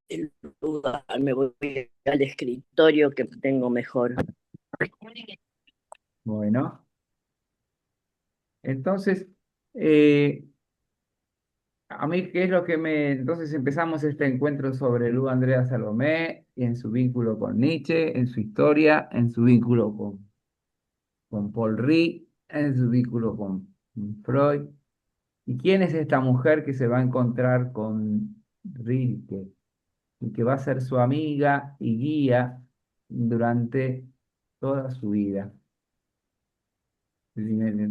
el lugar, me voy al escritorio que tengo mejor. Bueno, entonces, eh, a mí, ¿qué es lo que me... Entonces empezamos este encuentro sobre Lu Andrea Salomé y en su vínculo con Nietzsche, en su historia, en su vínculo con Paul Rick, en su vínculo con Freud. ¿Y quién es esta mujer que se va a encontrar con Rilke y que va a ser su amiga y guía durante toda su vida? Es decir,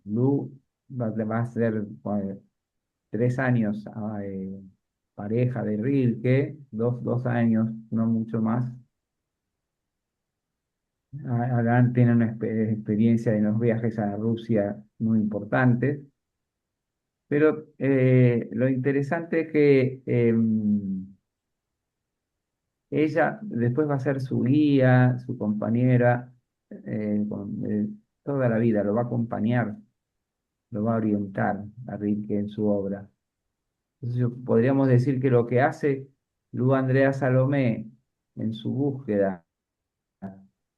Lu va a ser 3 años pareja de Rilke, dos años, no mucho más. Adán tiene una experiencia de unos viajes a Rusia muy importantes, pero lo interesante es que ella después va a ser su guía, su compañera, toda la vida, lo va a acompañar, lo va a orientar a Rilke en su obra. Entonces, podríamos decir que lo que hace Lu Andrea Salomé en su búsqueda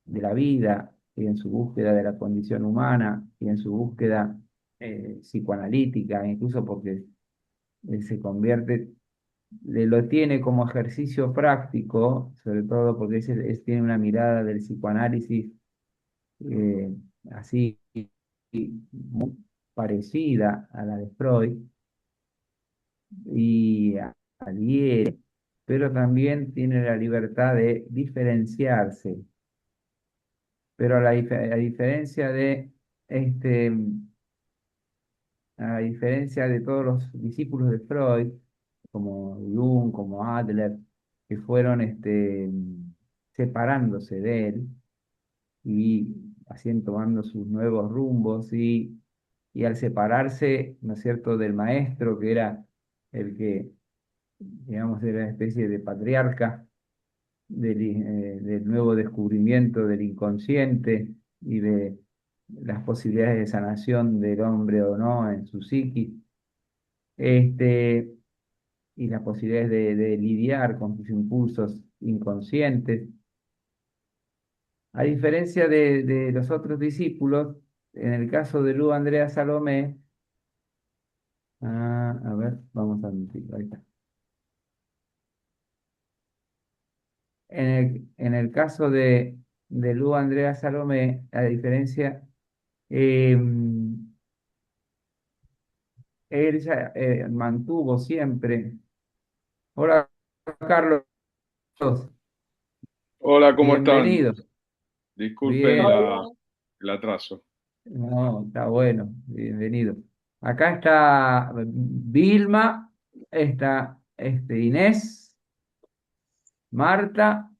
de la vida y en su búsqueda de la condición humana y en su búsqueda psicoanalítica, incluso porque se convierte, lo tiene como ejercicio práctico, sobre todo porque tiene una mirada del psicoanálisis eh, así muy parecida a la de Freud y adhiere, pero también tiene la libertad de diferenciarse. Pero a diferencia de este, a diferencia de todos los discípulos de Freud, como Jung, como Adler, que fueron separándose de él y así tomando sus nuevos rumbos y al separarse, ¿no es cierto?, del maestro, que era el que, digamos, era una especie de patriarca del nuevo descubrimiento del inconsciente y de las posibilidades de sanación del hombre o no en su psiquis, este, y las posibilidades de lidiar con sus impulsos inconscientes. A diferencia de los otros discípulos, en el caso de Lu Andrea Salomé, a ver, vamos a ahí está. En el caso de Lu Andrea Salomé, a diferencia, eh, ella mantuvo siempre. Hola, Carlos, Hola, ¿cómo están? bienvenido. Disculpen Bien, el atraso. no, está bueno, bienvenido. Acá está Vilma, está Inés, Marta,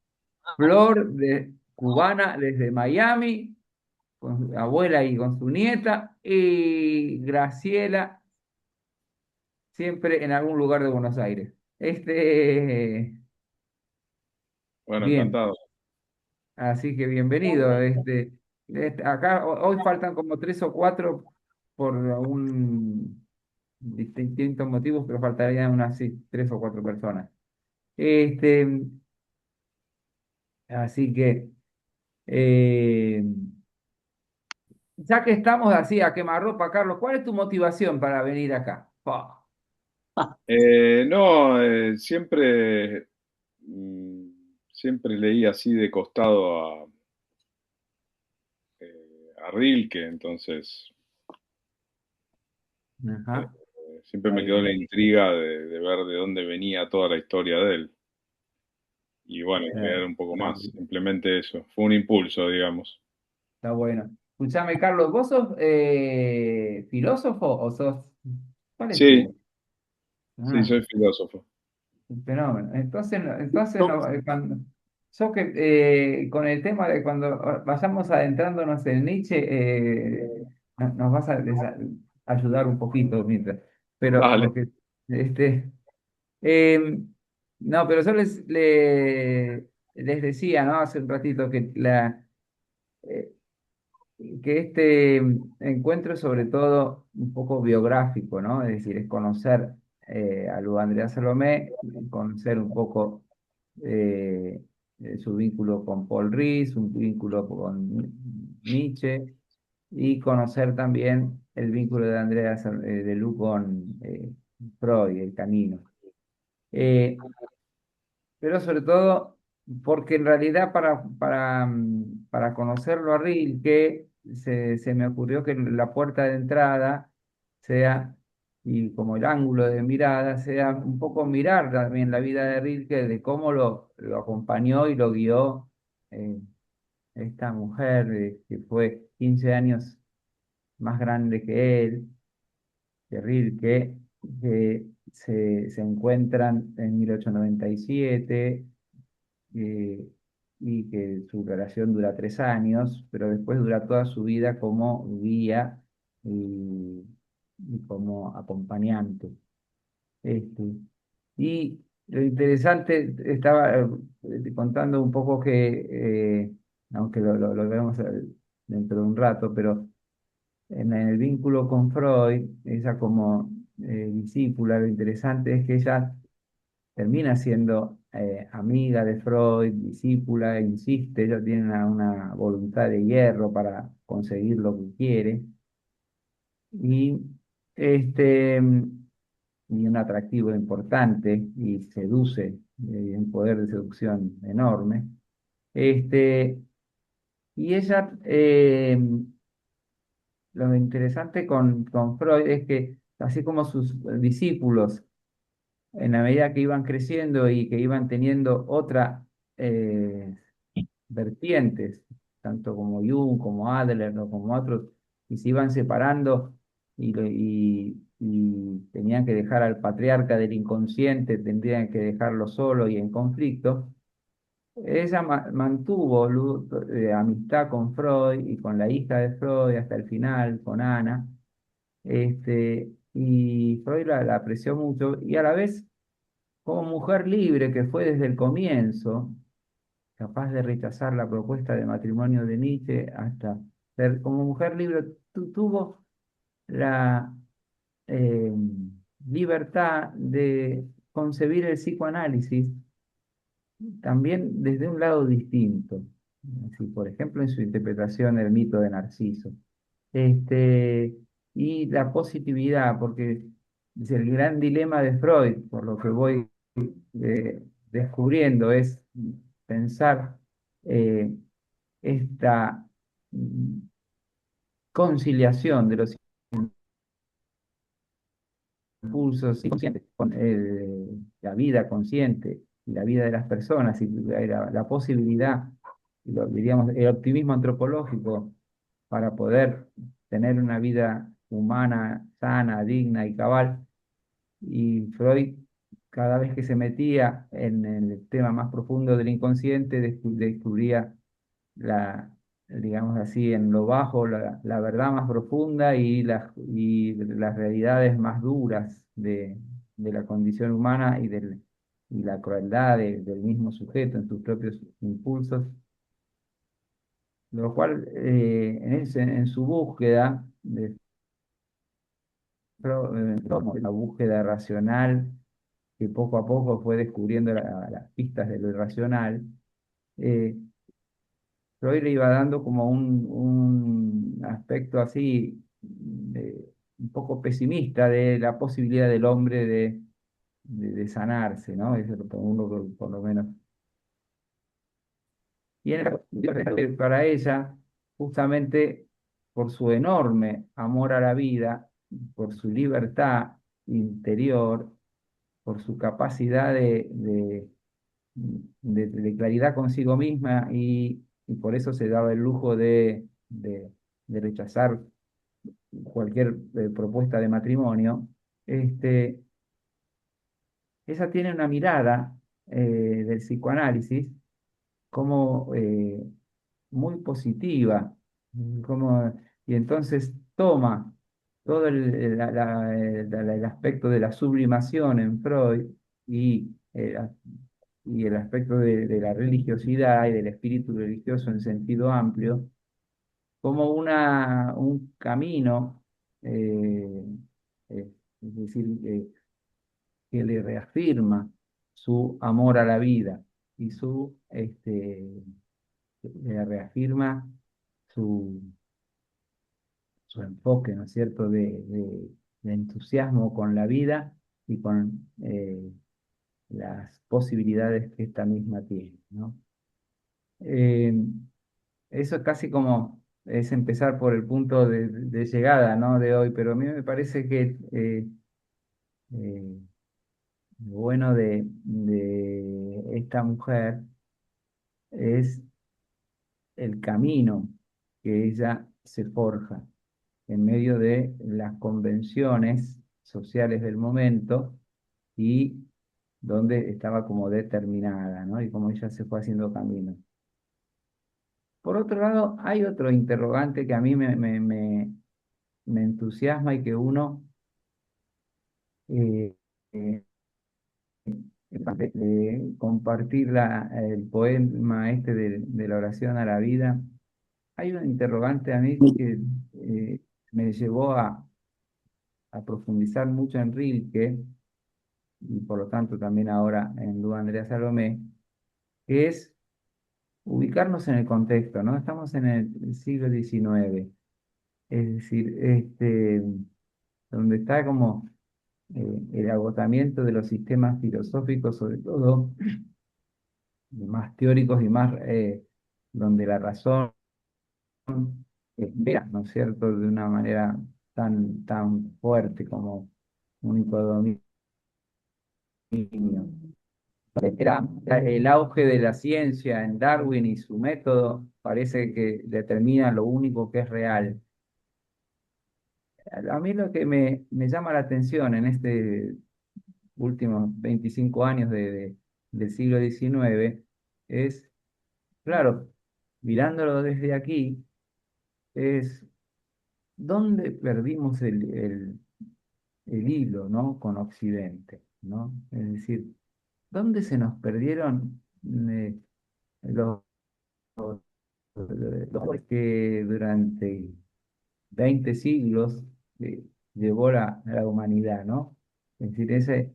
Flor, cubana desde Miami, con su abuela y con su nieta, y Graciela, siempre en algún lugar de Buenos Aires. Bueno, Bien. encantado. Así que bienvenido. Acá hoy faltan como 3 o 4 por algún distintos motivos, pero faltarían unas sí, 3 o 4 personas. Este, así que eh, ya que estamos así a quemarropa, Carlos, ¿cuál es tu motivación para venir acá? Pa. No, siempre leí así de costado a Rilke, entonces Ajá, siempre está me quedó la bien. intriga de ver de dónde venía toda la historia de él. Y bueno, leer un poco Está más, simplemente eso. Fue un impulso, digamos. está bueno. Escúchame, Carlos, ¿vos sos filósofo o sos... ¿Cuál es Sí, tu...? sí, Ah, soy filósofo. un fenómeno. Entonces yo que con el tema de cuando vayamos adentrándonos en Nietzsche, nos vas a ayudar un poquito mientras. Pero Dale. porque este eh, no, pero yo les decía, ¿no? Hace un ratito eh, que este encuentro es sobre todo un poco biográfico, ¿no? Es decir, es conocer. a Luz Andrea Salomé, conocer un poco su vínculo con Paul Riz, un vínculo con Nietzsche, y conocer también el vínculo de de Lu con Freud, el canino. Eh, pero sobre todo porque en realidad para conocerlo a Rilke se me ocurrió que la puerta de entrada sea, y como el ángulo de mirada, sea un poco mirar también la vida de Rilke, de cómo lo acompañó y lo guió eh, esta mujer que fue 15 años más grande que él, que Rilke, que se encuentran en 1897 eh, y que su relación dura 3 años, pero después dura toda su vida como guía y como acompañante. Este, y lo interesante, estaba contando un poco que, aunque lo veremos dentro de un rato, pero en el vínculo con Freud, ella como discípula, lo interesante es que ella termina siendo amiga de Freud, discípula, e insiste, ella tiene una voluntad de hierro para conseguir lo que quiere y, este, y un atractivo importante y seduce, un poder de seducción enorme. Este, y ella, lo interesante con Freud es que así como sus discípulos, en la medida que iban creciendo y que iban teniendo otra eh, vertientes, tanto como Jung, como Adler o como otros, y se iban separando y tenían que dejar al patriarca del inconsciente, tendrían que dejarlo solo y en conflicto. Ella mantuvo amistad con Freud y con la hija de Freud hasta el final, con Ana, y Freud la apreció mucho y a la vez como mujer libre que fue desde el comienzo, capaz de rechazar la propuesta de matrimonio de Nietzsche hasta ser como mujer libre, tuvo la eh, libertad de concebir el psicoanálisis también desde un lado distinto. Así, por ejemplo, en su interpretación del mito de Narciso. Este, y la positividad, porque es el gran dilema de Freud, por lo que voy descubriendo, es pensar eh, esta mm, conciliación de los impulsos inconscientes con la vida consciente y la vida de las personas y la posibilidad, diríamos, el optimismo antropológico para poder tener una vida humana sana, digna y cabal. Y Freud, cada vez que se metía en el tema más profundo del inconsciente, descubría digamos así, en lo bajo, la verdad más profunda y las realidades más duras de la condición humana y la crueldad del mismo sujeto en sus propios impulsos, lo cual en su búsqueda, la búsqueda racional, que poco a poco fue descubriendo las pistas de lo irracional, eh, Freud le iba dando como un aspecto así, un poco pesimista de la posibilidad del hombre de sanarse, ¿no? Eso es lo que uno por lo menos. Y para ella, justamente por su enorme amor a la vida, por su libertad interior, por su capacidad de claridad consigo misma y por eso se daba el lujo de rechazar cualquier propuesta de matrimonio. este, Ella tiene una mirada del psicoanálisis como muy positiva, como, y entonces toma todo el aspecto de la sublimación en Freud y, y el aspecto de la religiosidad y del espíritu religioso en sentido amplio, como un camino, eh, es decir, que le reafirma su amor a la vida y le reafirma su, su enfoque, ¿no es cierto?, de entusiasmo con la vida y con las posibilidades que esta misma tiene, ¿no? Eh, Eso es casi como es empezar por el punto de llegada, ¿no? De hoy, pero a mí me parece que eh, lo bueno de esta mujer es el camino que ella se forja en medio de las convenciones sociales del momento y donde estaba como determinada, ¿no? Y como ella se fue haciendo camino. Por otro lado, hay otro interrogante que a mí me entusiasma y que uno, eh, eh, de compartir el poema este de la oración a la vida, hay un interrogante a mí que me llevó a profundizar mucho en Rilke y por lo tanto también ahora en Lu Andrea Salomé, que es ubicarnos en el contexto, ¿no? Estamos en el siglo XIX, es decir, donde está como el agotamiento de los sistemas filosóficos, sobre todo más teóricos y más donde la razón vea, ¿no es cierto?, de una manera tan fuerte como único dominio. Era el auge de la ciencia en Darwin y su método parece que determina lo único que es real. A mí lo que me llama la atención en este últimos 25 años del siglo XIX es, claro, mirándolo desde aquí, es dónde perdimos el hilo, ¿no? Con Occidente, ¿no? Es decir, ¿dónde se nos perdieron los, los que durante 20 siglos llevó la humanidad, ¿no? Es decir,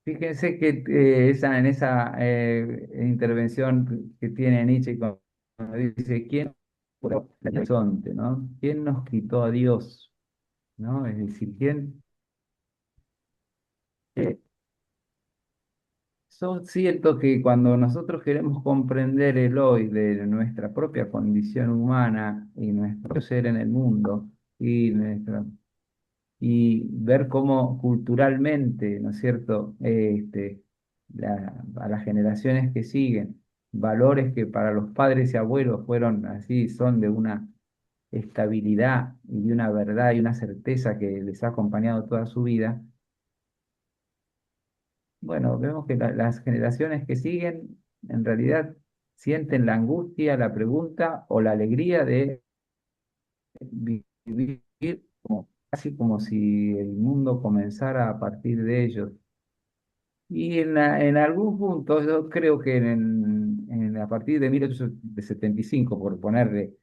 fíjense que en esa intervención que tiene Nietzsche cuando dice, ¿quién por el horizonte, ¿no? ¿Quién nos quitó a Dios? ¿No? Es decir, ¿quién? eh, Son cierto que cuando nosotros queremos comprender el hoy de nuestra propia condición humana y nuestro ser en el mundo y ver cómo culturalmente, ¿no es cierto?, a las generaciones que siguen, valores que para los padres y abuelos fueron así, son de una estabilidad y de una verdad y una certeza que les ha acompañado toda su vida. Bueno, vemos que las generaciones que siguen en realidad sienten la angustia, la pregunta o la alegría de vivir casi como si el mundo comenzara a partir de ellos. Y en algún punto, yo creo que a partir de 1875, por ponerle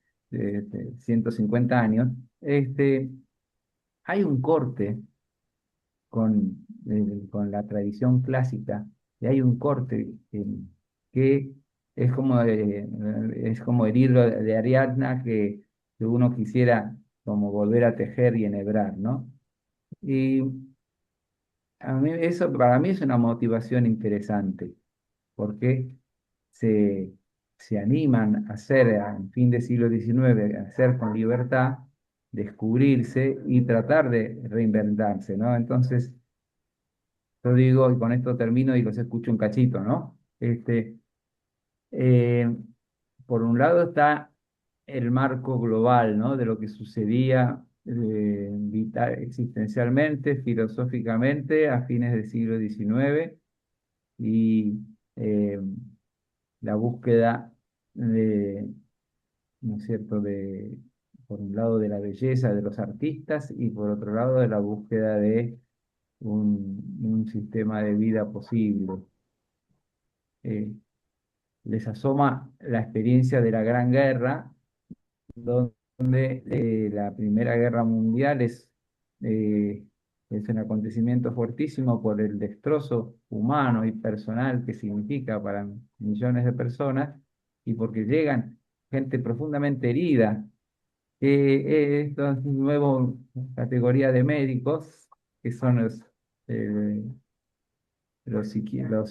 150 años, hay un corte con la tradición clásica, y hay un corte que es como el hilo de Ariadna que uno quisiera como volver a tejer y enhebrar, ¿no? Y eso para mí es una motivación interesante, porque se, se animan a hacer, en fin del siglo XIX, a hacer con libertad, descubrirse y tratar de reinventarse, ¿no? Entonces, yo digo, y con esto termino y los escucho un cachito, ¿no? Eh, por un lado está el marco global, ¿no? De lo que sucedía existencialmente, filosóficamente, a fines del siglo XIX y eh, la búsqueda de, ¿no es cierto?, por un lado de la belleza de los artistas y por otro lado de la búsqueda de un sistema de vida posible. Eh, Les asoma la experiencia de la Gran Guerra, donde la Primera Guerra Mundial es es un acontecimiento fuertísimo por el destrozo humano y personal que significa para millones de personas y porque llegan gente profundamente herida. Esta nueva categoría de médicos, que son eh, los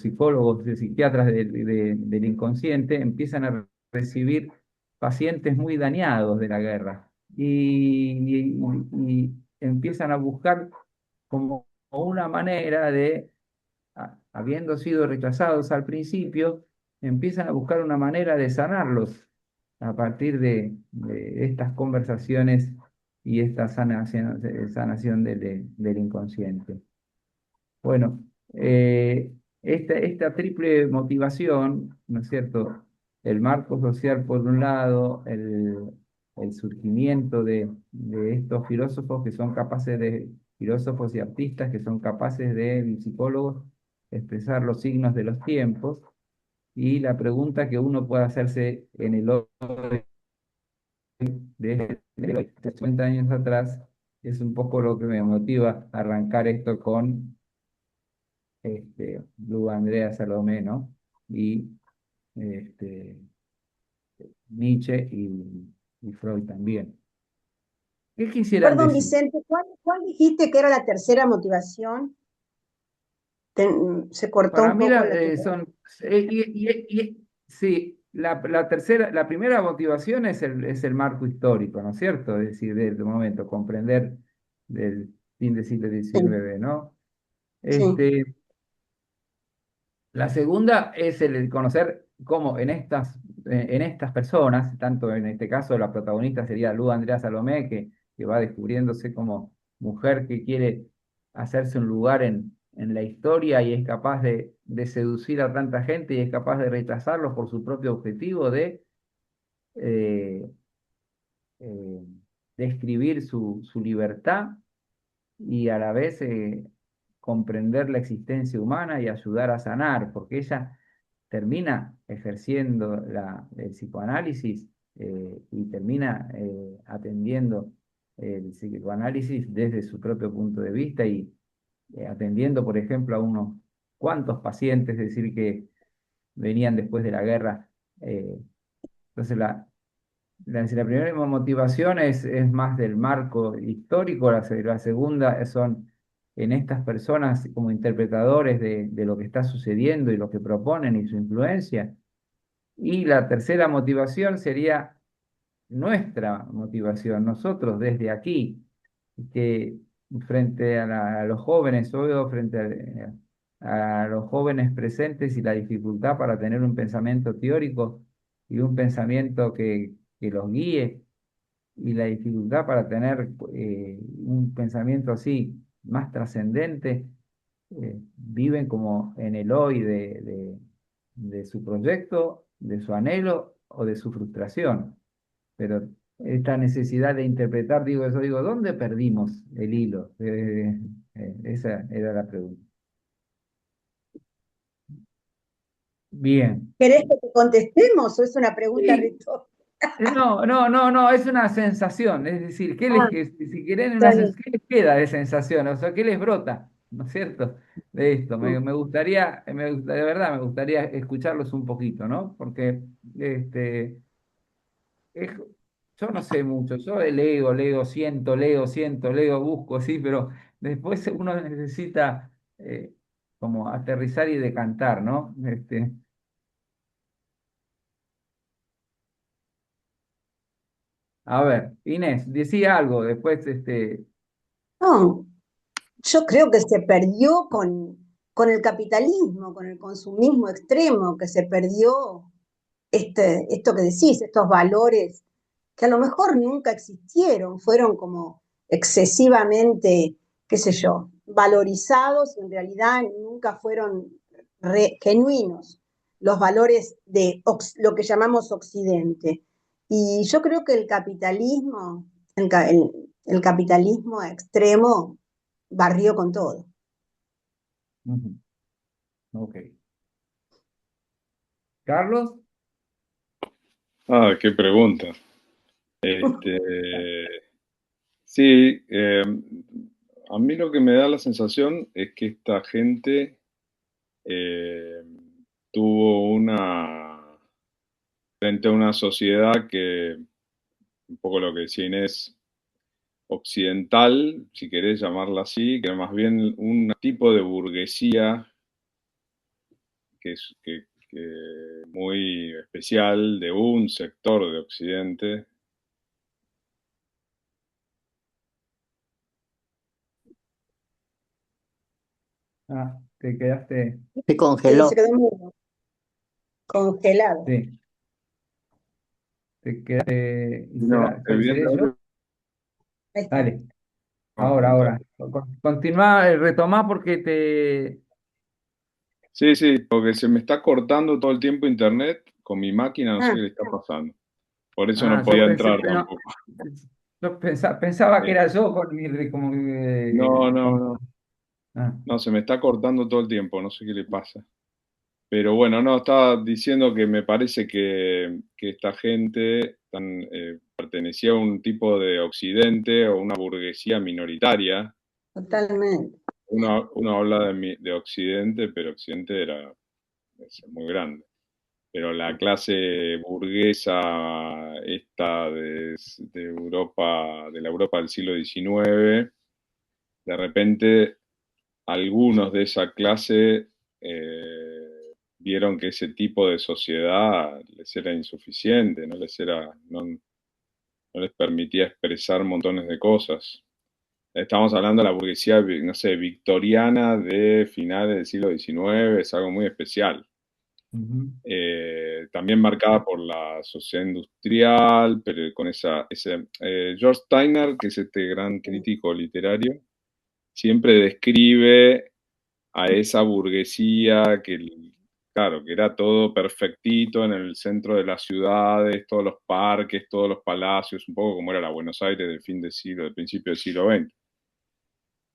psicólogos y psiquiatras del inconsciente, empiezan a recibir pacientes muy dañados de la guerra y empiezan a buscar como una manera de, habiendo sido rechazados al principio, empiezan a buscar una manera de sanarlos a partir de estas conversaciones y esta sanación del inconsciente. Bueno, esta triple motivación, ¿no es cierto? El marco social por un lado, el surgimiento de estos filósofos que son capaces filósofos y artistas que son capaces de, psicólogos, expresar los signos de los tiempos, y la pregunta que uno puede hacerse en el hoy de 50 años atrás, es un poco lo que me motiva a arrancar esto con Lu Andrea Salomé, ¿no? Y este, Nietzsche y Freud también. ¿Qué quisieran Perdón, decir? Vicente, ¿cuál dijiste que era la tercera motivación? Se cortó Para un mí poco la tu... son, sí, la primera motivación es el marco histórico, ¿no es cierto? Es decir, del momento, comprender del fin del siglo Sí, XIX, ¿no? sí. Este, La segunda es el conocer cómo en estas personas, tanto en este caso la protagonista sería Lu Andrea Salomé, que va descubriéndose como mujer que quiere hacerse un lugar en la historia y es capaz de seducir a tanta gente y es capaz de rechazarlos por su propio objetivo de eh, eh, describir su libertad y a la vez comprender la existencia humana y ayudar a sanar, porque ella termina ejerciendo el psicoanálisis y termina atendiendo el psicoanálisis desde su propio punto de vista y atendiendo, por ejemplo, a unos cuantos pacientes, es decir, que venían después de la guerra. eh, entonces, la primera motivación es más del marco histórico, la segunda son en estas personas como interpretadores de lo que está sucediendo y lo que proponen y su influencia. Y la tercera motivación sería nuestra motivación, nosotros desde aquí, que frente a los jóvenes, o frente a los jóvenes presentes y la dificultad para tener un pensamiento teórico y un pensamiento que los guíe, y la dificultad para tener un pensamiento así más trascendente, viven como en el hoy de su proyecto, de su anhelo o de su frustración. Pero esta necesidad de interpretar, digo, eso digo, ¿dónde perdimos el hilo? Esa era la pregunta. Bien. ¿Querés que te contestemos o es una pregunta Sí, retórica? no, es una sensación, es decir, Ah, si quieren está bien. ¿qué les queda de sensación? O sea, ¿qué les brota? ¿No es cierto? De esto, de verdad, me gustaría escucharlos un poquito, ¿no? Porque este, es- yo no sé mucho, yo leo, busco, sí, pero después uno necesita como aterrizar y decantar, ¿no? A ver, Inés, decía algo, después, No, yo creo que se perdió con el capitalismo, con el consumismo extremo, que se perdió esto que decís, estos valores que a lo mejor nunca existieron, fueron como excesivamente, qué sé yo, valorizados y en realidad nunca fueron genuinos los valores de lo que llamamos Occidente. Y yo creo que el capitalismo, el capitalismo extremo barrió con todo. ujú, ok. Carlos, Ah, qué pregunta. Este, sí, a mí lo que me da la sensación es que esta gente eh, tuvo frente a una sociedad que, un poco lo que decía Inés, occidental, si querés llamarla así, que era más bien un tipo de burguesía que muy especial de un sector de Occidente. Ah, te quedaste, Se Sí, se congeló. quedó mudo, congelado. sí, te quedaste, No, ¿seré yo? evidentemente Ahí está. Dale, no, ahora. Continúa, retomá porque te... sí, sí, porque se me está cortando todo el tiempo internet con mi máquina, no sé Ah, qué le está pasando. Por eso no Ah, yo podía pensé, entrar pero tampoco. yo pensaba que Eh, era yo con mi, como no, no, no. ah, No, se me está cortando todo el tiempo, no sé qué le pasa. Pero bueno, no, estaba diciendo que me parece que esta gente pertenecía a un tipo de occidente o una burguesía minoritaria. totalmente. Uno habla de occidente, pero occidente es muy grande. Pero la clase burguesa esta de Europa, de la Europa del siglo XIX, de repente algunos de esa clase vieron que ese tipo de sociedad les era insuficiente, no les permitía expresar montones de cosas. Estamos hablando de la burguesía, no sé, victoriana de finales del siglo XIX, es algo muy especial. ujú, También marcada por la sociedad industrial, pero con George Steiner, que es este gran crítico literario, siempre describe a esa burguesía claro, que era todo perfectito en el centro de las ciudades, todos los parques, todos los palacios, un poco como era la Buenos Aires del fin del siglo, del principio del siglo XX.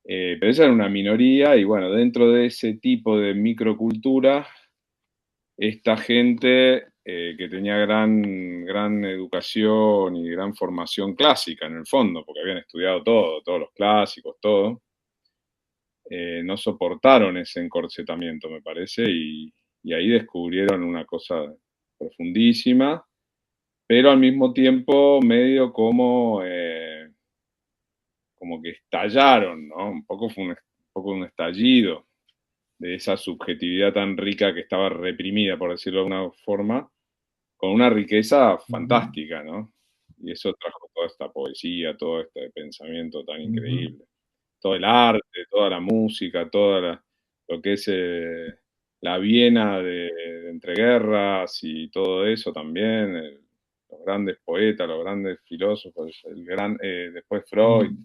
Pero esa era una minoría y bueno, dentro de ese tipo de microcultura, esta gente que tenía gran educación y gran formación clásica en el fondo, porque habían estudiado todo, todos los clásicos, todo, no soportaron ese encorsetamiento, me parece, y ahí descubrieron una cosa profundísima, pero al mismo tiempo medio como que estallaron, ¿no? Un poco fue un poco un estallido de esa subjetividad tan rica que estaba reprimida, por decirlo de alguna forma, con una riqueza ujú, fantástica, ¿no? Y eso trajo toda esta poesía, todo este pensamiento tan ujú, increíble. Todo el arte, toda la música, lo que es la Viena de entreguerras y todo eso también, los grandes poetas, los grandes filósofos, después Freud. ujú,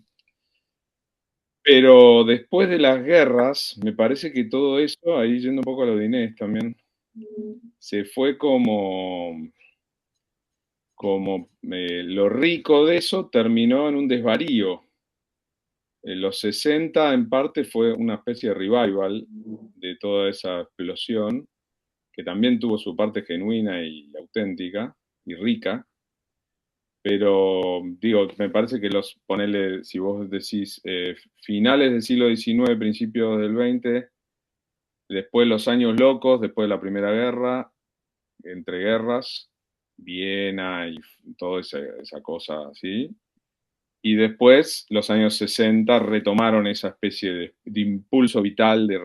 Pero después de las guerras, me parece que todo eso, ahí yendo un poco a lo de Inés también, se fue como lo rico de eso terminó en un desvarío. En los 60 en parte fue una especie de revival de toda esa explosión, que también tuvo su parte genuina y auténtica y rica, pero digo, me parece que ponele, si vos decís finales del siglo XIX, principios del XX, después los años locos, después de la Primera Guerra, entre guerras, Viena y toda esa cosa así. Y después, los años 60 retomaron esa especie de impulso vital de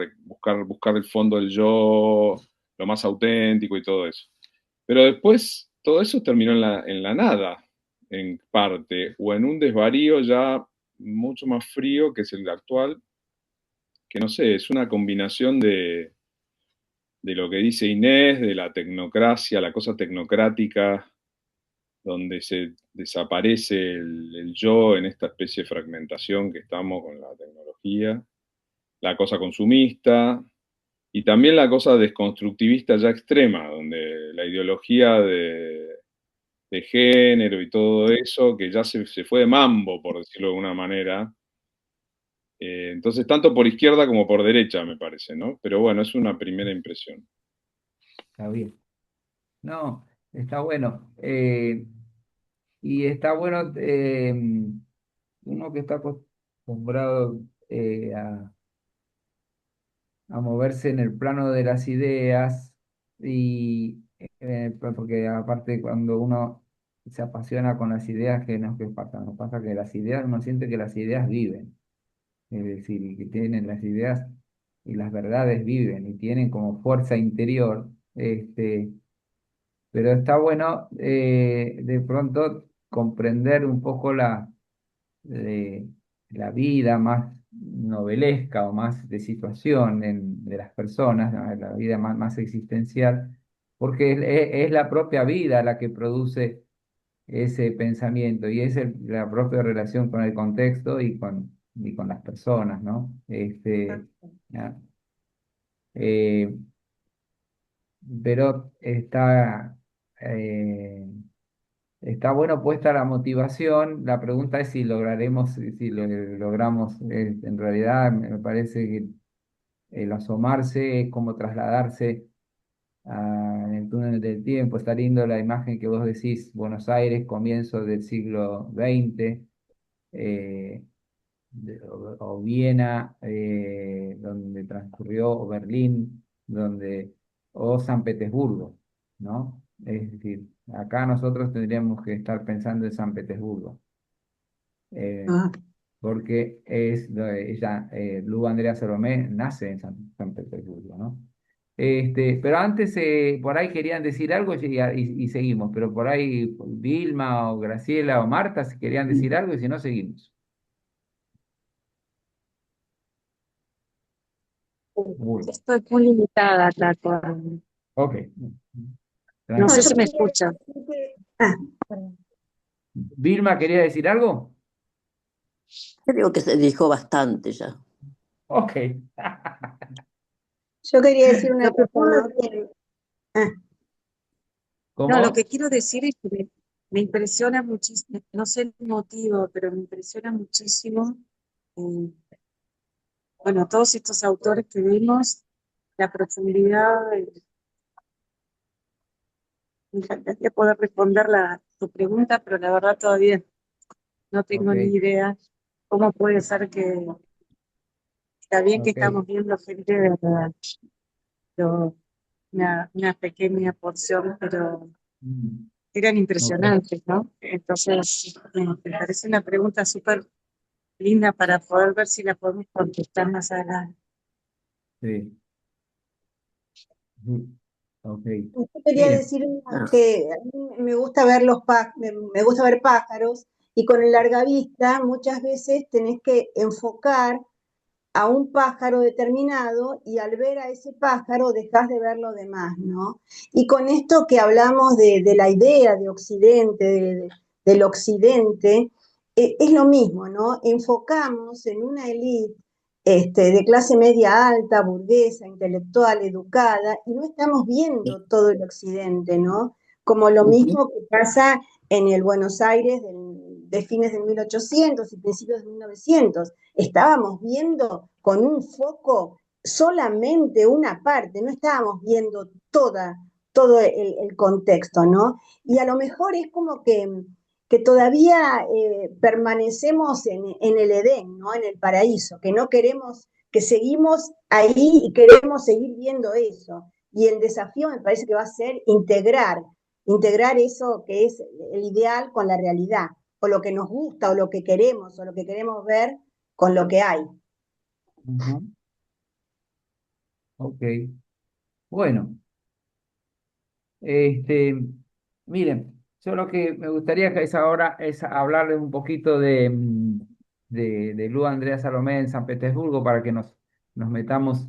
buscar el fondo del yo, lo más auténtico y todo eso. Pero después, todo eso terminó en la nada, en parte, o en un desvarío ya mucho más frío que es el actual, que no sé, es una combinación de lo que dice Inés, de la tecnocracia, la cosa tecnocrática donde se desaparece el yo en esta especie de fragmentación que estamos con la tecnología, la cosa consumista y también la cosa desconstructivista ya extrema, donde la ideología de género y todo eso, que ya se fue de mambo, por decirlo de alguna manera. Entonces, tanto por izquierda como por derecha, me parece, ¿no? Pero bueno, es una primera impresión. está bien. No, está bueno. Y está bueno uno que está acostumbrado. a moverse en el plano de las ideas y porque aparte cuando uno se apasiona con las ideas, ¿qué pasa? Nos pasa que las ideas, uno siente que las ideas viven, es decir, y que tienen las ideas y las verdades viven y tienen como fuerza interior, pero está bueno de pronto comprender un poco de la vida más novelesca o más de situación de las personas, ¿no? La vida más existencial, porque es la propia vida la que produce ese pensamiento y es la propia relación con el contexto y con las personas, ¿no? ¿Ya? Eh, pero eh, está bueno puesta la motivación. La pregunta es si lograremos, si lo logramos. En realidad me parece que el asomarse es como trasladarse en el túnel del tiempo. Está lindo la imagen que vos decís, Buenos Aires, comienzo del siglo XX, eh, o Viena, donde transcurrió, o Berlín, o San Petersburgo, ¿no? Es decir, acá nosotros tendríamos que estar pensando en San Petersburgo, eh, Ah, porque ella, Lu Andrea Salomé, nace en San Petersburgo, ¿no? Pero antes, por ahí querían decir algo y seguimos, pero por ahí Vilma o Graciela o Marta, si querían decir algo y si no, seguimos. Muy, Estoy muy limitada acá ok. No no, sé Tranquilo. yo si me quería escucha. decir perdón. Vilma, ¿quería decir algo? Creo que se dijo bastante ya. Ok. Yo quería decir una Lo que cosa, puedo, ¿no? Ah, no, lo ¿Cómo? que quiero decir es que me impresiona muchísimo, no sé el motivo, pero me impresiona muchísimo, eh, bueno, todos estos autores que vimos, la profundidad, me encantaría poder responder tu pregunta, pero la verdad todavía no tengo ni Ok, idea cómo puede ser que está bien que ok. estamos viendo gente de pero una pequeña porción, pero Mm, eran ok, impresionantes, ¿no? Entonces, me parece una pregunta súper linda para poder ver si la podemos contestar más adelante. sí. Sí. Ok. yo quería Miren, decir que a mí me gusta ver me gusta ver pájaros y con el larga vista muchas veces tenés que enfocar a un pájaro determinado y al ver a ese pájaro dejas de ver lo demás, ¿no? Y con esto que hablamos de la idea de Occidente, del Occidente, es lo mismo, ¿no? Enfocamos en una élite de clase media alta, burguesa, intelectual, educada, y no estamos viendo todo el Occidente, ¿no? Como lo Ujú. mismo que pasa en el Buenos Aires de fines de 1800 y principios de 1900. Estábamos viendo con un foco solamente una parte, no estábamos viendo todo el contexto, ¿no? Y a lo mejor es como que todavía permanecemos en el Edén, ¿no? En el paraíso, que no queremos, que seguimos ahí y queremos seguir viendo eso. Y el desafío me parece que va a ser integrar eso que es el ideal con la realidad, o lo que nos gusta, o lo que queremos ver con lo que hay. ujú, ok. Bueno, este, miren, yo lo que me gustaría que es ahora es hablarles un poquito de Lu Andrea Salomé en San Petersburgo para que nos metamos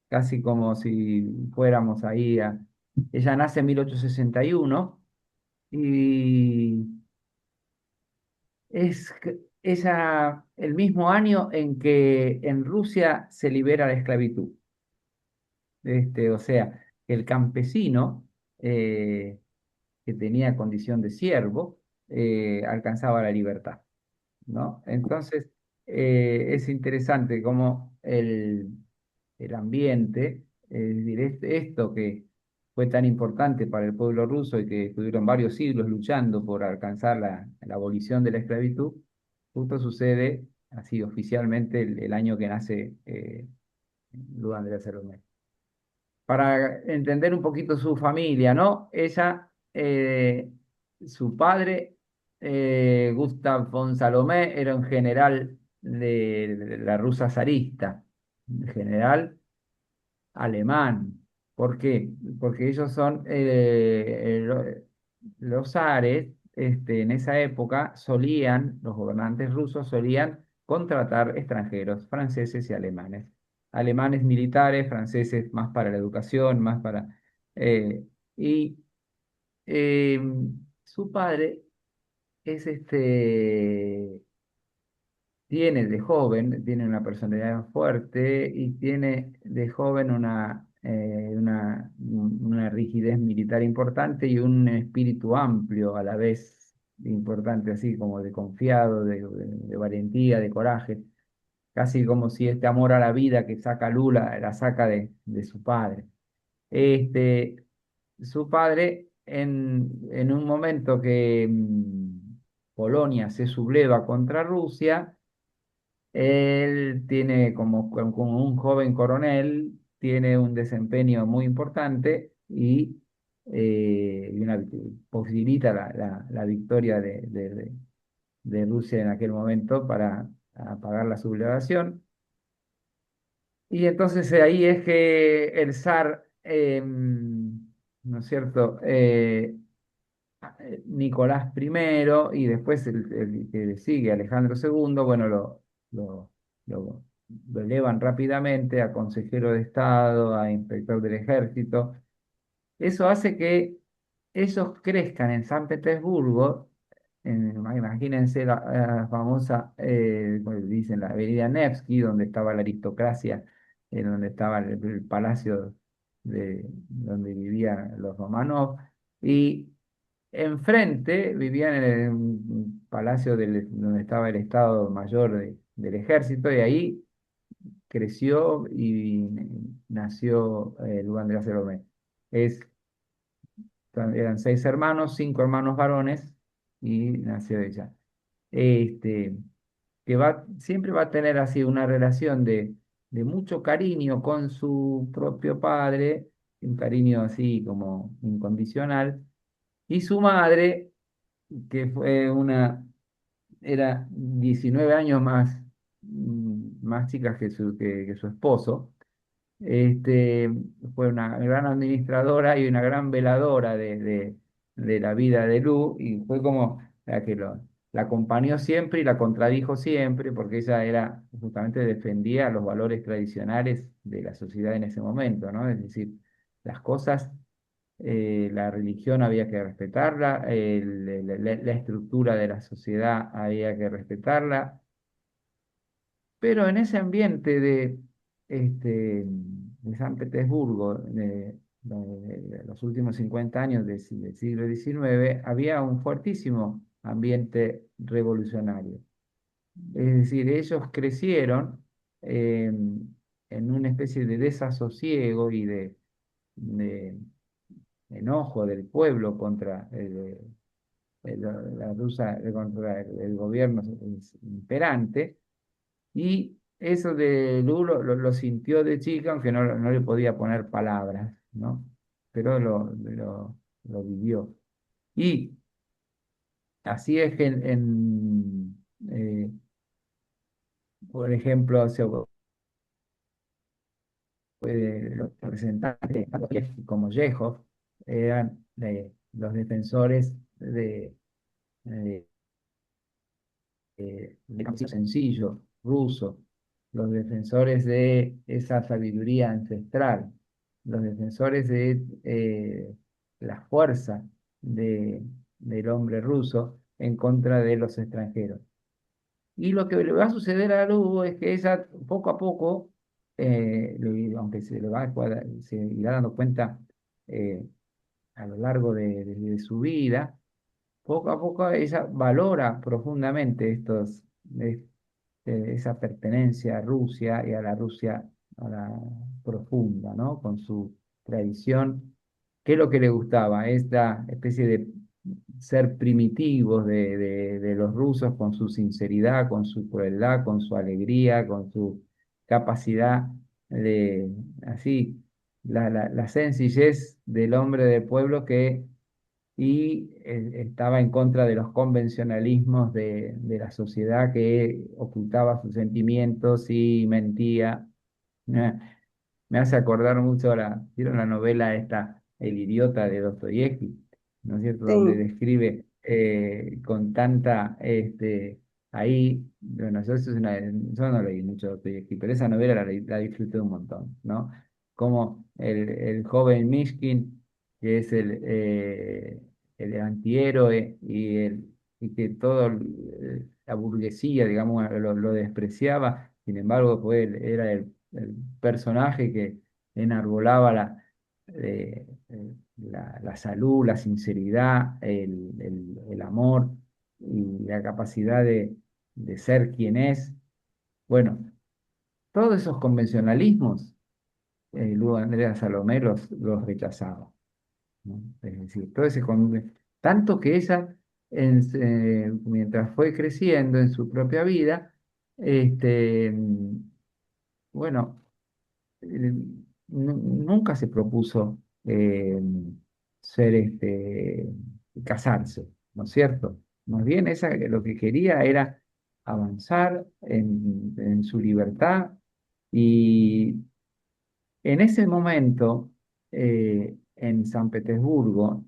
casi como si fuéramos ahí ella nace en 1861 y el mismo año en que en Rusia se libera la esclavitud. O sea, el campesino eh, que tenía condición de siervo alcanzaba la libertad, ¿no? Entonces, es interesante cómo el ambiente, es decir, esto que fue tan importante para el pueblo ruso y que estuvieron varios siglos luchando por alcanzar la abolición de la esclavitud, justo sucede así oficialmente el año que nace Luz Andrea Salomé. Para entender un poquito su familia, ¿no? Ella, su padre, Gustav von Salomé, era un general de la Rusia zarista, un general alemán. ¿Por qué? Porque ellos son los zares, en esa época solían, los gobernantes rusos solían contratar extranjeros, franceses y alemanes. Alemanes militares, franceses más para la educación, más para... y eh, su padre es tiene de joven, tiene una personalidad fuerte y tiene de joven una rigidez militar importante y un espíritu amplio a la vez importante, así como de confiado, de valentía, de coraje, casi como si este amor a la vida que saca Lula la saca de su padre. Este, Su padre, en un momento que Polonia se subleva contra Rusia, él tiene como un joven coronel, tiene un desempeño muy importante posibilita la victoria de Rusia en aquel momento para apagar la sublevación. Y entonces ahí es que el zar, ¿no es cierto? Nicolás primero y después el que le sigue, Alejandro segundo, bueno, lo, lo- lo elevan rápidamente a consejero de Estado, a inspector del ejército. Eso hace que ellos crezcan en San Petersburgo. Imagínense la famosa, como dicen, la avenida Nevsky, donde estaba la aristocracia, donde estaba el palacio donde vivían los Romanov. Y enfrente vivían en un palacio donde estaba el Estado Mayor del Ejército, y ahí creció y nació Luis Andrea Salomé. Es, Eran 6 hermanos, 5 hermanos varones, y nació ella. Este, Siempre va a tener así una relación de mucho cariño con su propio padre, un cariño así como incondicional, y su madre, que era 19 años más chica que su esposo. este, Fue una gran administradora y una gran veladora de la vida de Lu, y fue como la que la acompañó siempre y la contradijo siempre, porque ella justamente defendía los valores tradicionales de la sociedad en ese momento, ¿no? Es decir, las cosas, la religión había que respetarla, la estructura de la sociedad había que respetarla, pero en ese ambiente de San Petersburgo, de los últimos 50 años del siglo XIX, había un fuertísimo ambiente revolucionario. Es decir, ellos crecieron eh, en una especie de desasosiego y de enojo del pueblo contra la contra el gobierno imperante. Y eso de Lulo lo sintió de chica, aunque no le podía poner palabras, ¿no? Pero lo vivió. Y así es que por ejemplo, los representantes como Yejov eran los defensores de del campesino sencillo, ruso, los defensores de esa sabiduría ancestral, los defensores de la fuerza del hombre ruso en contra de los extranjeros. Y lo que le va a suceder a Lugo es que ella poco a poco, aunque se irá dando cuenta eh, a lo largo de su vida, poco a poco ella valora profundamente esa pertenencia a Rusia y a la Rusia, a la profunda, ¿no? Con su tradición. ¿Qué es lo que le gustaba? Esta especie ser primitivos de los rusos con su sinceridad, con su crueldad, con su alegría, con su capacidad de, así, la sencillez del hombre de pueblo que estaba en contra de los convencionalismos de la sociedad que ocultaba sus sentimientos y mentía. Eh, Me hace acordar mucho ¿vieron la novela esta, El idiota de Dostoyevsky? ¿No es cierto? Donde Sí, describe con tanta, ahí, bueno, yo no leí mucho Dostoyevsky, pero esa novela la disfruté un montón, ¿no? Como el joven Mishkin, que es el antihéroe y que todo la burguesía, digamos, lo despreciaba, sin embargo, era el personaje que enarbolaba la salud, la sinceridad, el amor y la capacidad de ser quien es. Bueno, todos esos convencionalismos, Lugo Andrea Salomé los rechazaba, ¿no? Es decir, tanto que ella, mientras fue creciendo en su propia vida, este, bueno, eh, nunca se propuso eh, casarse, ¿no es cierto? Más bien lo que quería era avanzar en su libertad y en ese momento, en San Petersburgo,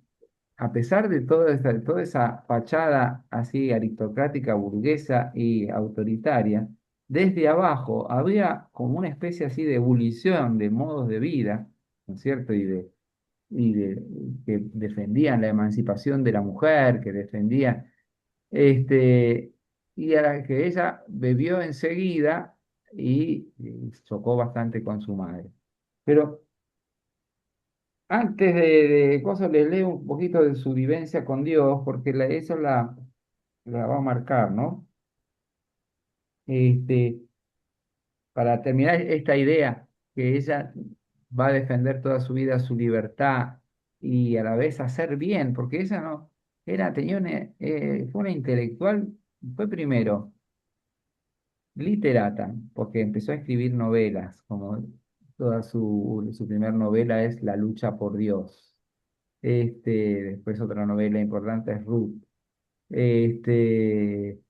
a pesar de toda esa fachada así aristocrática, burguesa y autoritaria, desde abajo había como una especie así de ebullición de modos de vida, ¿no es cierto? Que defendían la emancipación de la mujer, que defendían, este, y a la que ella bebió enseguida y chocó bastante con su madre. Pero antes de cosas, les leo un poquito de su vivencia con Dios, porque eso la va a marcar, ¿no? Este, para terminar esta idea, que ella va a defender toda su vida su libertad y a la vez hacer bien, porque ella no, fue una intelectual, fue primero literata, porque empezó a escribir novelas, como su primer novela es La lucha por Dios. Después otra novela importante es Ruth. Este,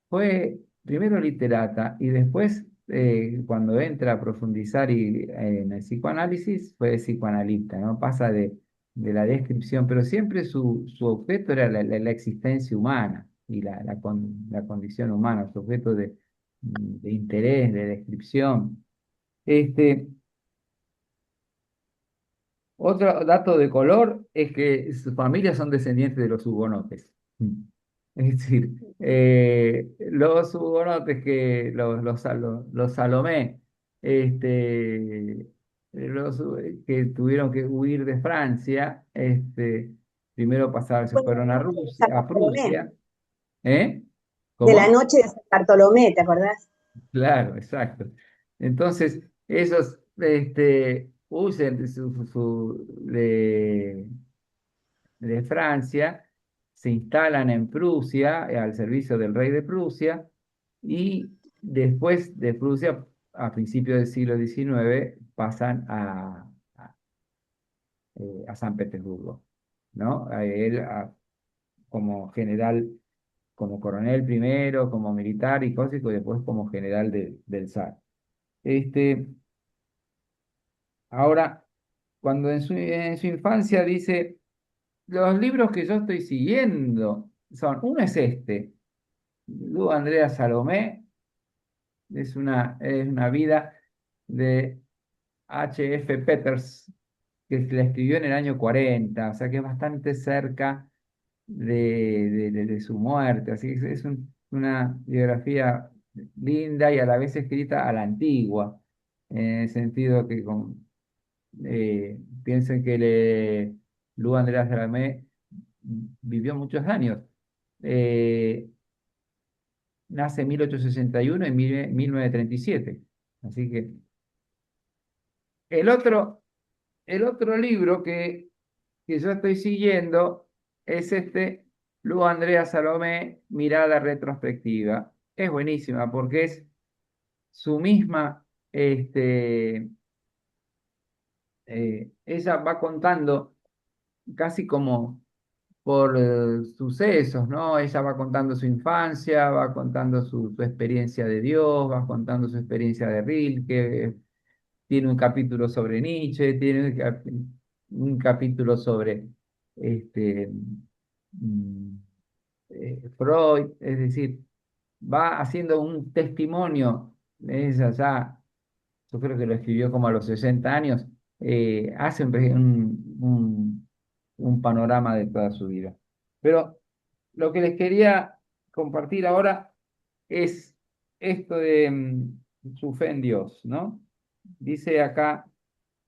Fue primero literata y después, cuando entra a profundizar en el psicoanálisis, fue psicoanalista, ¿no? Pasa de la descripción, pero siempre su objeto era la existencia humana y la condición humana, su objeto de interés, de descripción. Este, Otro dato de color es que sus familias son descendientes de los hugonotes. Mm. Es decir, los hugonotes los Salomé, que tuvieron que huir de Francia, primero se fue fueron la a noche de San Rusia, a Bartolomé, Prusia. ¿Eh? de la ¿Cómo? noche de San Bartolomé, ¿te acordás? Claro, exacto. Entonces, esos huyen de Francia, se instalan en Prusia, al servicio del rey de Prusia, y después de Prusia, a principios del siglo XIX, pasan a San Petersburgo, ¿no? Como general, como coronel primero, como militar y cosas, y después como general del zar. Este, Ahora, cuando en su infancia dice, los libros que yo estoy siguiendo uno es Lu Andrea Salomé, es una vida de H.F. Peters, que la escribió en el año 40, o sea que es bastante cerca de su muerte, así que es una biografía linda y a la vez escrita a la antigua, en el sentido que piensen que Lu Andrea Salomé vivió muchos años. Eh, Nace en 1861 y 1937. Así que el otro, el otro libro que yo estoy siguiendo es este Lu Andrea Salomé, mirada retrospectiva. Es buenísima porque es su misma, ella va contando casi como por sucesos, ¿no? Ella va contando su infancia, va contando su experiencia de Dios, va contando su experiencia de Rilke, tiene un capítulo sobre Nietzsche, tiene un capítulo sobre este, mm, Freud, es decir, va haciendo un testimonio, ella ya, yo creo que lo escribió como a los 60 años, hace un panorama de toda su vida. Pero lo que les quería compartir ahora es esto de su fe en Dios, ¿no? Dice acá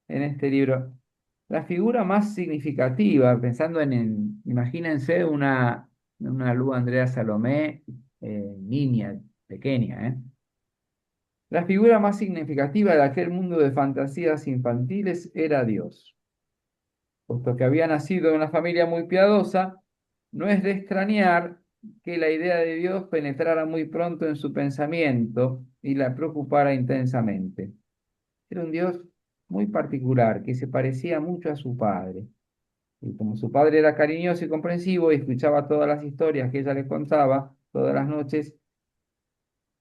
en este libro, la figura más significativa, pensando imagínense una Lu Andrea Salomé, niña, pequeña, ¿eh? La figura más significativa de aquel mundo de fantasías infantiles era Dios. Puesto que había nacido en una familia muy piadosa, no es de extrañar que la idea de Dios penetrara muy pronto en su pensamiento y la preocupara intensamente. Era un Dios muy particular, que se parecía mucho a su padre. Y como su padre era cariñoso y comprensivo y escuchaba todas las historias que ella le contaba todas las noches,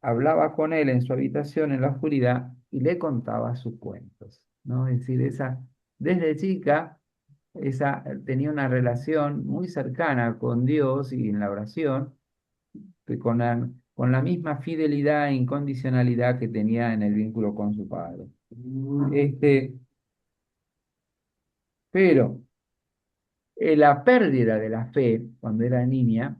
hablaba con él en su habitación en la oscuridad y le contaba sus cuentos, ¿no? Es decir, desde chica, tenía una relación muy cercana con Dios y en la oración, que con la misma fidelidad e incondicionalidad que tenía en el vínculo con su padre. Este, pero la pérdida de la fe cuando era niña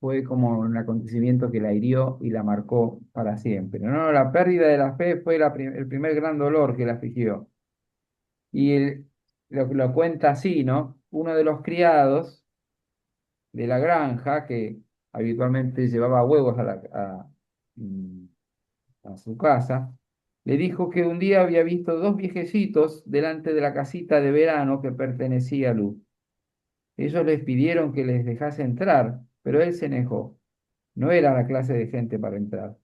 fue como un acontecimiento que la hirió y la marcó para siempre. No, la pérdida de la fe fue el primer gran dolor que la afligió. Y lo cuenta así, ¿no? Uno de los criados de la granja, que habitualmente llevaba huevos mm, a su casa, le dijo que un día había visto dos viejecitos delante de la casita de verano que pertenecía a Luz. Ellos les pidieron que les dejase entrar, pero él se negó. No era la clase de gente para entrar.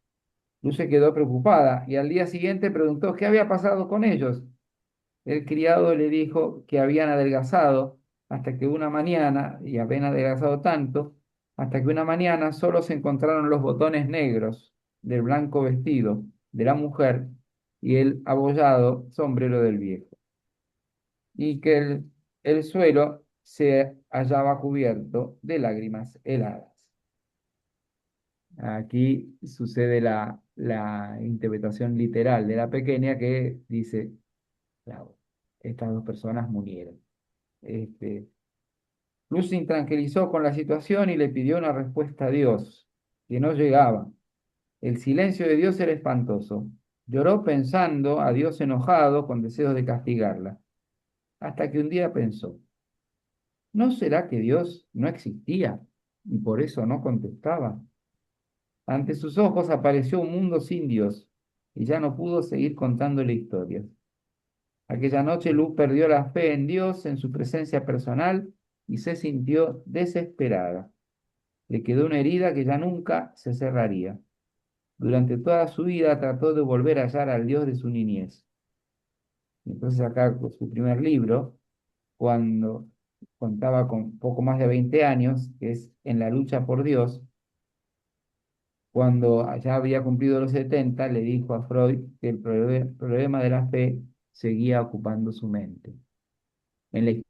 Luz se quedó preocupada y al día siguiente preguntó qué había pasado con ellos. El criado le dijo que habían adelgazado hasta que una mañana, y habían adelgazado tanto, hasta que una mañana solo se encontraron los botones negros del blanco vestido de la mujer y el abollado sombrero del viejo, y que el suelo se hallaba cubierto de lágrimas heladas. Aquí sucede la interpretación literal de la pequeña que dice, claro, estas dos personas murieron. Este, Luz se intranquilizó con la situación y le pidió una respuesta a Dios, que no llegaba. El silencio de Dios era espantoso. Lloró pensando a Dios enojado con deseos de castigarla, hasta que un día pensó, ¿no será que Dios no existía y por eso no contestaba? Ante sus ojos apareció un mundo sin Dios y ya no pudo seguir contándole historias. Aquella noche Luz perdió la fe en Dios, en su presencia personal y se sintió desesperada. Le quedó una herida que ya nunca se cerraría. Durante toda su vida trató de volver a hallar al Dios de su niñez. Entonces acá con su primer libro, cuando contaba con poco más de 20 años, que es En la lucha por Dios, cuando ya había cumplido los 70, le dijo a Freud que el problema de la fe seguía ocupando su mente. En la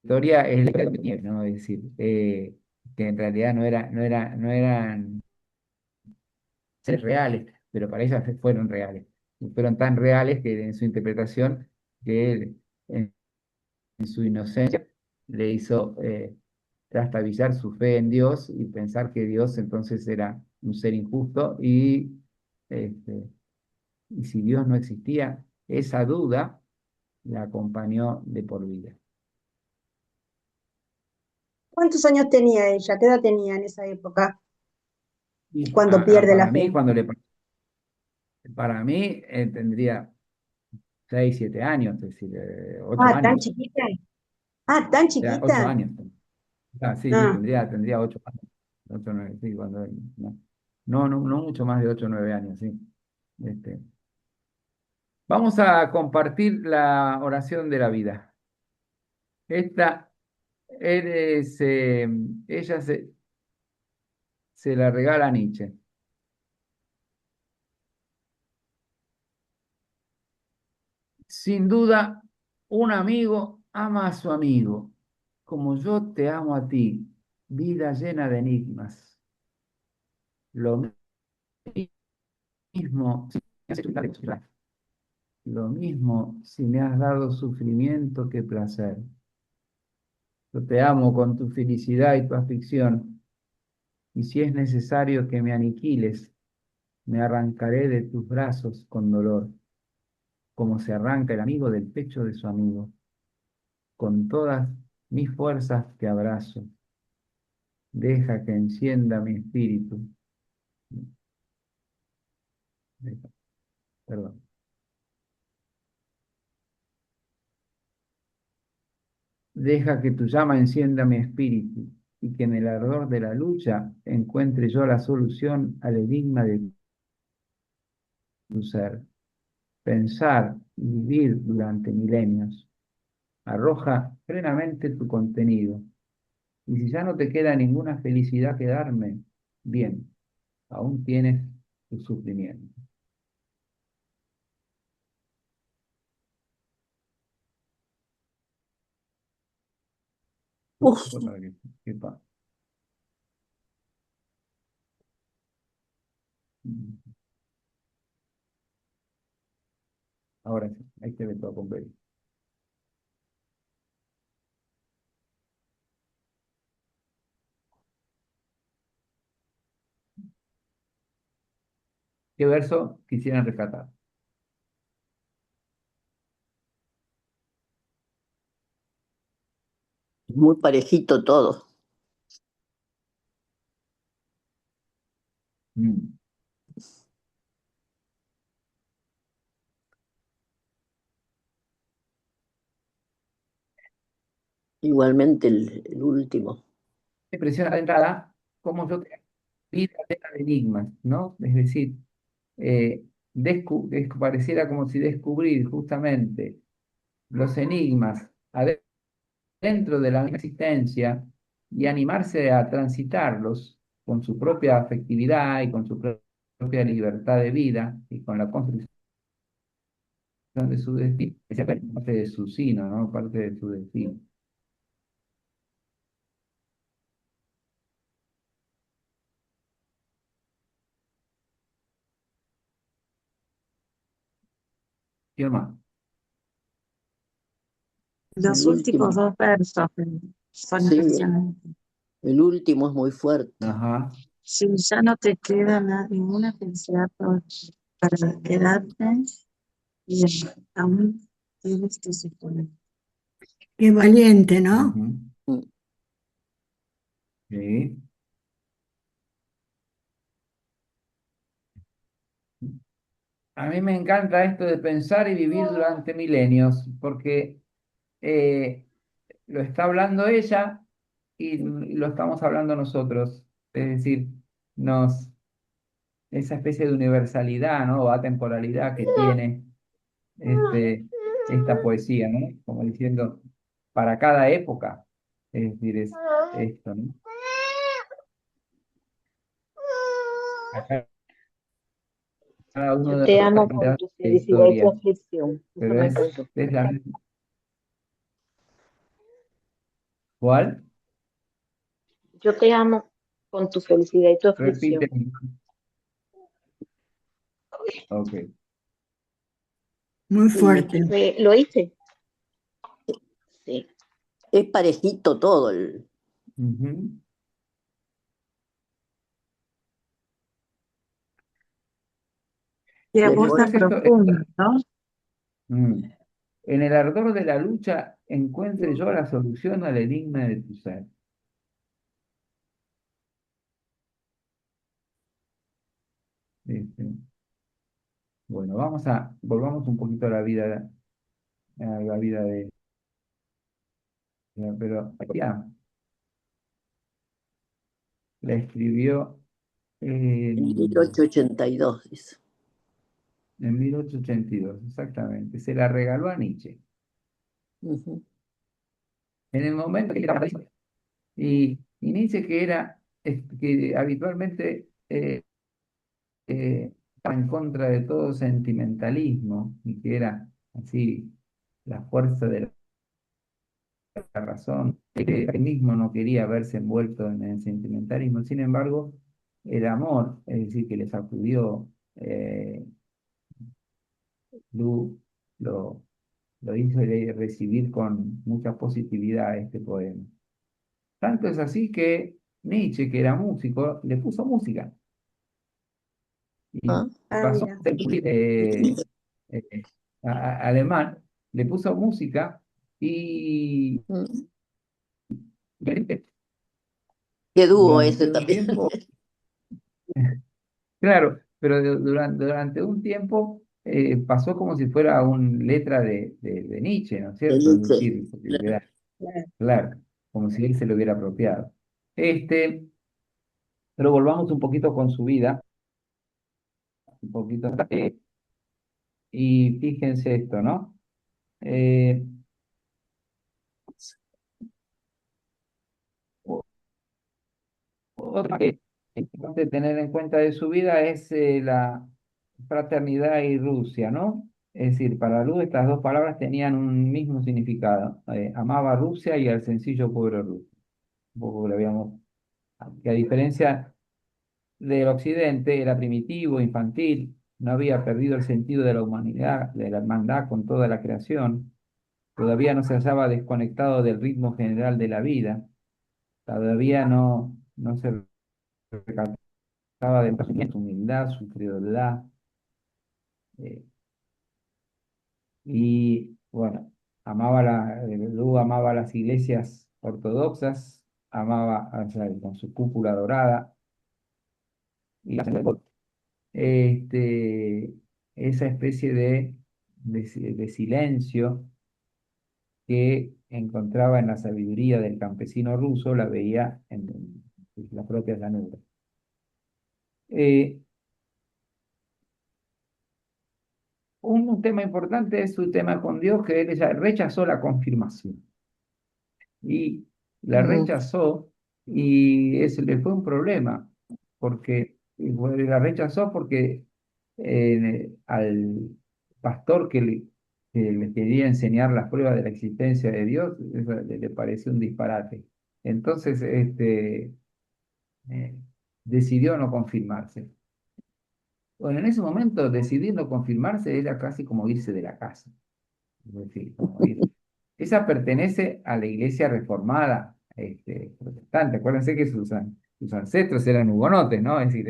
historia es la que tiene, ¿no? Es decir, que en realidad no eran seres reales, pero para ella fueron reales. Y fueron tan reales que en su interpretación, que él, en su inocencia, le hizo trastabillar su fe en Dios y pensar que Dios entonces era un ser injusto este, y si Dios no existía, esa duda la acompañó de por vida. ¿Cuántos años tenía ella? ¿Qué edad tenía en esa época? Y Cuando pierde la para mí, fe. para mí tendría 6, 7 años, es decir, 8 Ah, tan años. chiquita. Ah, tan Ya, 8 chiquita. años. Ah, sí, sí, Ah, tendría 8 años. 8, 9, sí, no, no mucho más de 8 o 9 años, sí. Este, vamos a compartir la oración de la vida. Esta eres, ella se la regala a Nietzsche. Sin duda, un amigo ama a su amigo, como yo te amo a ti, vida llena de enigmas. Lo mismo, lo mismo si me has dado sufrimiento que placer. Yo te amo con tu felicidad y tu aflicción, y si es necesario que me aniquiles, me arrancaré de tus brazos con dolor, como se arranca el amigo del pecho de su amigo. Con todas mis fuerzas te abrazo. Deja que encienda mi espíritu. Perdón. Deja que tu llama encienda mi espíritu y que en el ardor de la lucha encuentre yo la solución al enigma de tu ser. Pensar y vivir durante milenios. Arroja plenamente tu contenido. Y si ya no te queda ninguna felicidad que darme, bien, aún tienes tu sufrimiento. ¿Qué Uf, pasa aquí? ¿Qué pasa? Ahora sí, ahí te ve todo con Baby. ¿Qué verso quisieran rescatar? muy parejito todo. Mm. Igualmente el último. Expresión de entrada, como yo te vida llena de enigmas, ¿no? Es decir, eh, pareciera como si descubrir justamente los enigmas adentro de la misma existencia y animarse a transitarlos con su propia afectividad y con su propia libertad de vida y con la construcción de su destino, esa es parte de su sino, ¿no? Parte de su destino. ¿Quién más? El Los últimos último. dos versos son Sí, impresionantes. el último es muy fuerte. Ajá. Si ya no te queda ninguna felicidad para quedarte, y aún tienes que suponer. Qué valiente, ¿no? Ujú. Mm. Sí. A mí me encanta esto de pensar y vivir durante milenios, porque eh, lo está hablando ella y lo estamos hablando nosotros. Es decir, nos, esa especie de universalidad, ¿no? O atemporalidad que tiene esta poesía, ¿no? Como diciendo, para cada época. Es decir, es esto, ¿no? A cada uno Yo de te los amo con momentos tu de felicidad y tu historia, aflicción. Eso pero me encantó. es la... ¿Cuál? Yo te amo con tu felicidad y tu Repite. aflicción. Ok. Muy fuerte. ¿Lo hice? Sí. Es parejito todo. Ujú. Y Le aborda Después pone esto, profundo, ¿no? mm, en el ardor de la lucha encuentre yo la solución al enigma de tu ser. Este, bueno, volvamos un poquito a la vida de pero ya, la escribió En en, 1882, dice. en 1882, exactamente. Se la regaló a Nietzsche. Ujú. En el momento que estaba y Nietzsche que era, que habitualmente estaba en contra de todo sentimentalismo y que era así la fuerza de la razón, que él mismo no quería verse envuelto en el sentimentalismo. Sin embargo, el amor, es decir, que le sacudió Lu, lo, lo hizo recibir con mucha positividad este poema. Tanto es así que Nietzsche, que era músico, le puso música y Ah, Ah, pasó mira. a ser eh, alemán, le puso música y mm. Qué dúo durante ese un también, tiempo, claro, pero durante un tiempo pasó como si fuera una letra de Nietzsche, ¿no es de cierto? Es Nietzsche. decir, porque Claro. Claro. claro, como si él se lo hubiera apropiado. Este, pero volvamos un poquito con su vida, un poquito, y fíjense esto, ¿no? Eh, Otra que es importante tener en cuenta de su vida es la fraternidad y Rusia, ¿no? Es decir, para Luz estas dos palabras tenían un mismo significado. Amaba a Rusia y al sencillo pueblo ruso. Un poco lo habíamos, que a diferencia del Occidente, era primitivo, infantil, no había perdido el sentido de la humanidad, de la hermandad con toda la creación, todavía no se hallaba desconectado del ritmo general de la vida, todavía no se recataba de su humildad, su frialdad, eh, y bueno, Lu amaba las iglesias ortodoxas, amaba, o sea, con su cúpula dorada, y este, esa especie de silencio que encontraba en la sabiduría del campesino ruso, la veía en la propia llanura. Eh, un tema importante es su tema con Dios, que él ya rechazó la confirmación. Y la Mm, rechazó y eso le fue un problema, porque y bueno, la rechazó porque al pastor que le quería enseñar las pruebas de la existencia de Dios, eso le pareció un disparate. Entonces, eh, decidió no confirmarse. Bueno, en ese momento decidir no confirmarse era casi como irse de la casa. Es decir, como esa pertenece a la iglesia reformada, protestante. Acuérdense que sus ancestros eran hugonotes, ¿no? Es decir,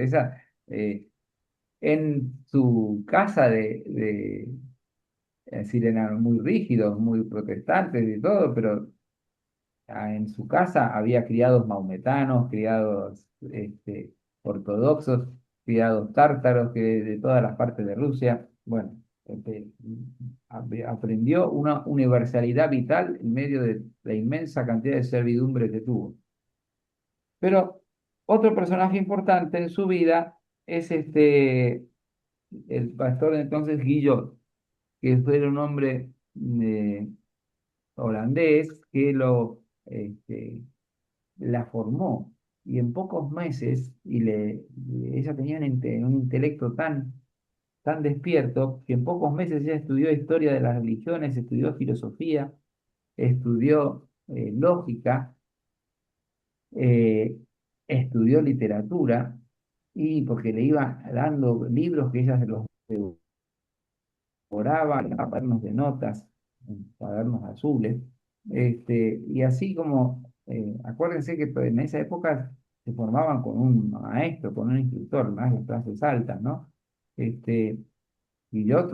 en su casa es decir, eran muy rígidos, muy protestantes y todo, pero en su casa había criados maometanos, criados ortodoxos, criados tártaros que de todas las partes de Rusia. Bueno, aprendió una universalidad vital en medio de la inmensa cantidad de servidumbre que tuvo. Pero otro personaje importante en su vida es el pastor entonces Guillot, que fue un hombre holandés que la formó y en pocos meses, ella tenía un intelecto tan despierto que en pocos meses ella estudió historia de las religiones, estudió filosofía, estudió lógica, eh, estudió literatura y porque le iba dando libros que ella se los devoraba, cuadernos de notas, cuadernos azules, y así como, acuérdense que pues, en esa época se formaban con un maestro, con un instructor, más de clases altas, ¿no? Este, Guillot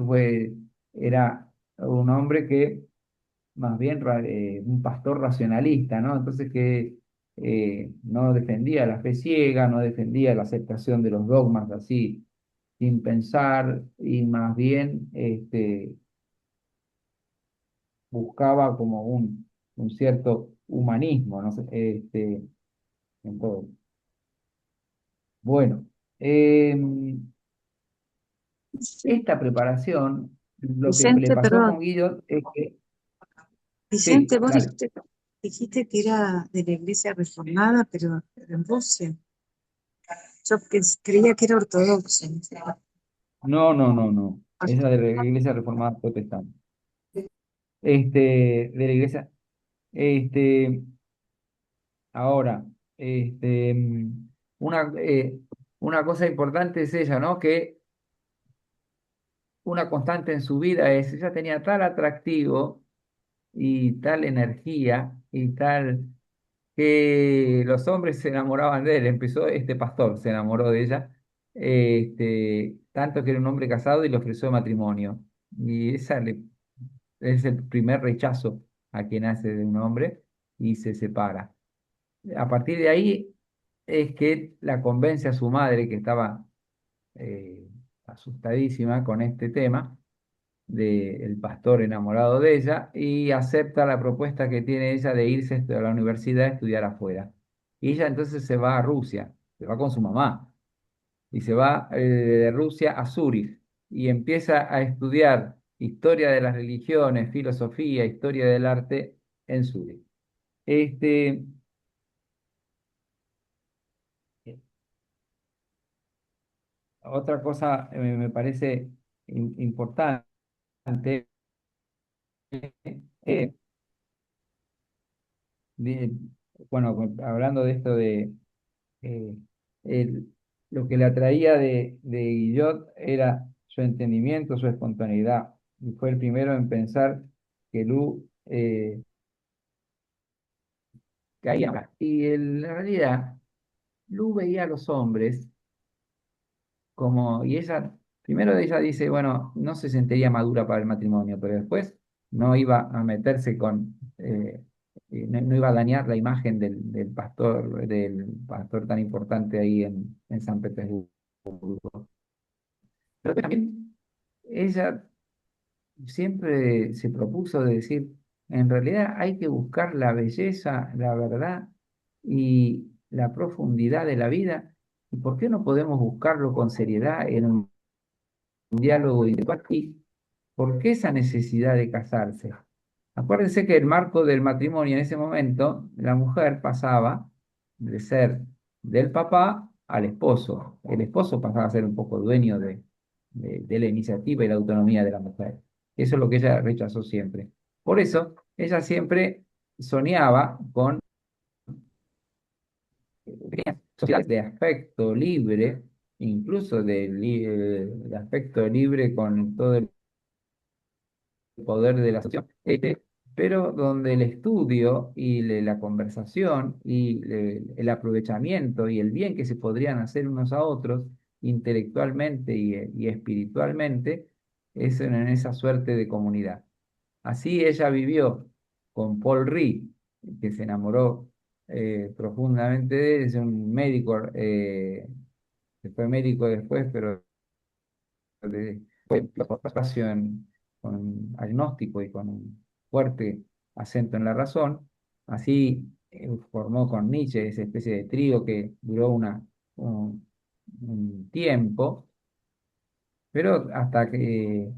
era un hombre que, más bien, un pastor racionalista, ¿no? Entonces que no defendía la fe ciega, no defendía la aceptación de los dogmas así, sin pensar, y más bien, buscaba como un cierto humanismo, no sé, en todo. Bueno, esta preparación, lo que le Vicente, pasó perdón, con Guido es que, Vicente, sí, vos dale. dijiste que era de la iglesia reformada, pero en Rusia. Yo creía que era ortodoxa. No, no, no, no. Esa de la Iglesia Reformada Protestante. De la Iglesia, este, ahora, este, mm, una, eh, una cosa importante es ella, ¿no? Que una constante en su vida es, ella tenía tal atractivo y tal energía y tal que los hombres se enamoraban de él. Empezó este pastor, se enamoró de ella, tanto que era un hombre casado y le ofreció matrimonio. Y es el primer rechazo a quien nace de un hombre y se separa. A partir de ahí es que la convence a su madre, que estaba eh, asustadísima con este tema del pastor enamorado de ella, y acepta la propuesta que tiene ella de irse a la universidad a estudiar afuera. Y ella entonces se va a Rusia, se va con su mamá, y se va de Rusia a Zúrich, y empieza a estudiar historia de las religiones, filosofía, historia del arte en Zúrich. Este, Otra cosa me parece importante, eh, de- bueno, hablando de esto de eh, el- lo que le atraía de Guillot era su entendimiento, su espontaneidad, y fue el primero en pensar que Lu caía. Y en realidad, Lu veía a los hombres y ella, primero ella dice, bueno, no se sentiría madura para el matrimonio, pero después no iba a meterse no iba a dañar la imagen del pastor tan importante ahí en San Petersburgo. Pero también ella siempre se propuso de decir, en realidad hay que buscar la belleza, la verdad y la profundidad de la vida. ¿Y por qué no podemos buscarlo con seriedad en un diálogo intelectual? ¿Y por qué esa necesidad de casarse? Acuérdense que el marco del matrimonio en ese momento, la mujer pasaba de ser del papá al esposo. El esposo pasaba a ser un poco dueño de la iniciativa y la autonomía de la mujer. Eso es lo que ella rechazó siempre. Por eso, ella siempre soñaba con sociedades de aspecto libre, incluso de aspecto libre con todo el poder de la sociedad, pero donde el estudio y la conversación y el aprovechamiento y el bien que se podrían hacer unos a otros intelectualmente y espiritualmente es en esa suerte de comunidad. Así ella vivió con Paul Rie, que se enamoró profundamente de él. Es un médico, que fue médico después, pero fue pasión con agnóstico y con un fuerte acento en la razón. Así formó con Nietzsche esa especie de trío que duró un tiempo, pero hasta que,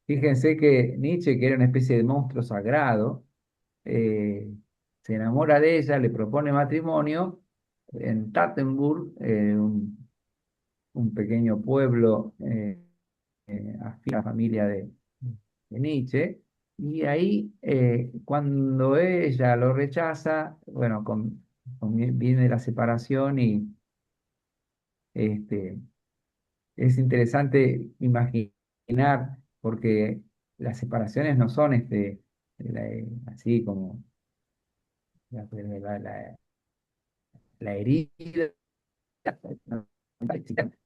fíjense que Nietzsche, que era una especie de monstruo sagrado, eh, se enamora de ella, le propone matrimonio en Tattenburg, un pequeño pueblo afín a la familia de Nietzsche, y ahí cuando ella lo rechaza, bueno, viene la separación y este, es interesante imaginar, porque las separaciones no son así como la herida,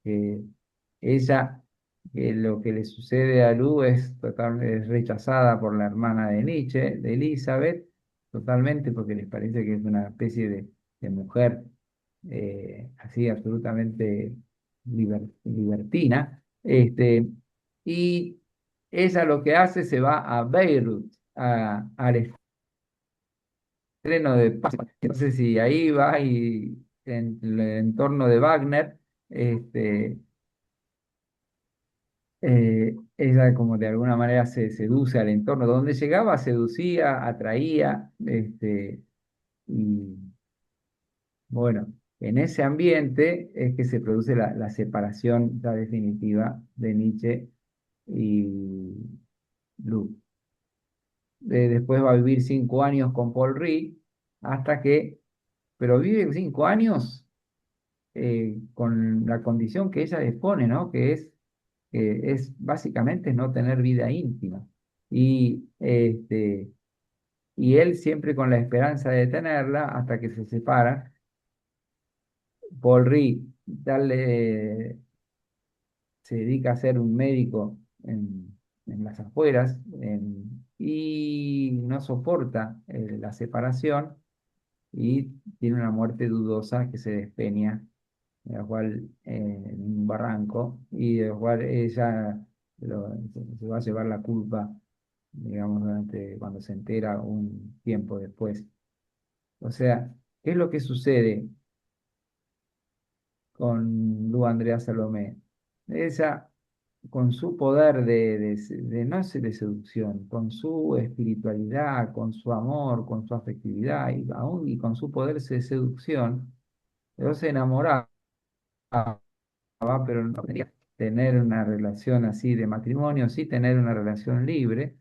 que ella, que lo que le sucede a Lu es rechazada por la hermana de Nietzsche, de Elizabeth, totalmente, porque les parece que es una especie de mujer así absolutamente libertina. Y ella lo que hace, se va a Beirut, al estreno de Paz. No sé si ahí va y en el entorno de Wagner, este, ella como de alguna manera se seduce al entorno. Donde llegaba, seducía, atraía, y bueno, en ese ambiente es que se produce la separación ya definitiva de Nietzsche y Lu. Después va a vivir 5 años con Paul Reed, hasta que, pero vive 5 años con la condición que ella dispone, ¿no? Que es básicamente no tener vida íntima. Y, y él siempre con la esperanza de tenerla hasta que se separa. Paul Reed se dedica a ser un médico en las afueras, y no soporta la separación y tiene una muerte dudosa que se despeña, en la cual, en un barranco, y de la cual ella se va a llevar la culpa, digamos, cuando se entera un tiempo después. O sea, ¿qué es lo que sucede con Lu Andrea Salomé? Ella, con su poder no sé, de seducción, con su espiritualidad, con su amor, con su afectividad y aún y con su poder de seducción, yo se enamoraba, pero no quería tener una relación así de matrimonio, sí tener una relación libre,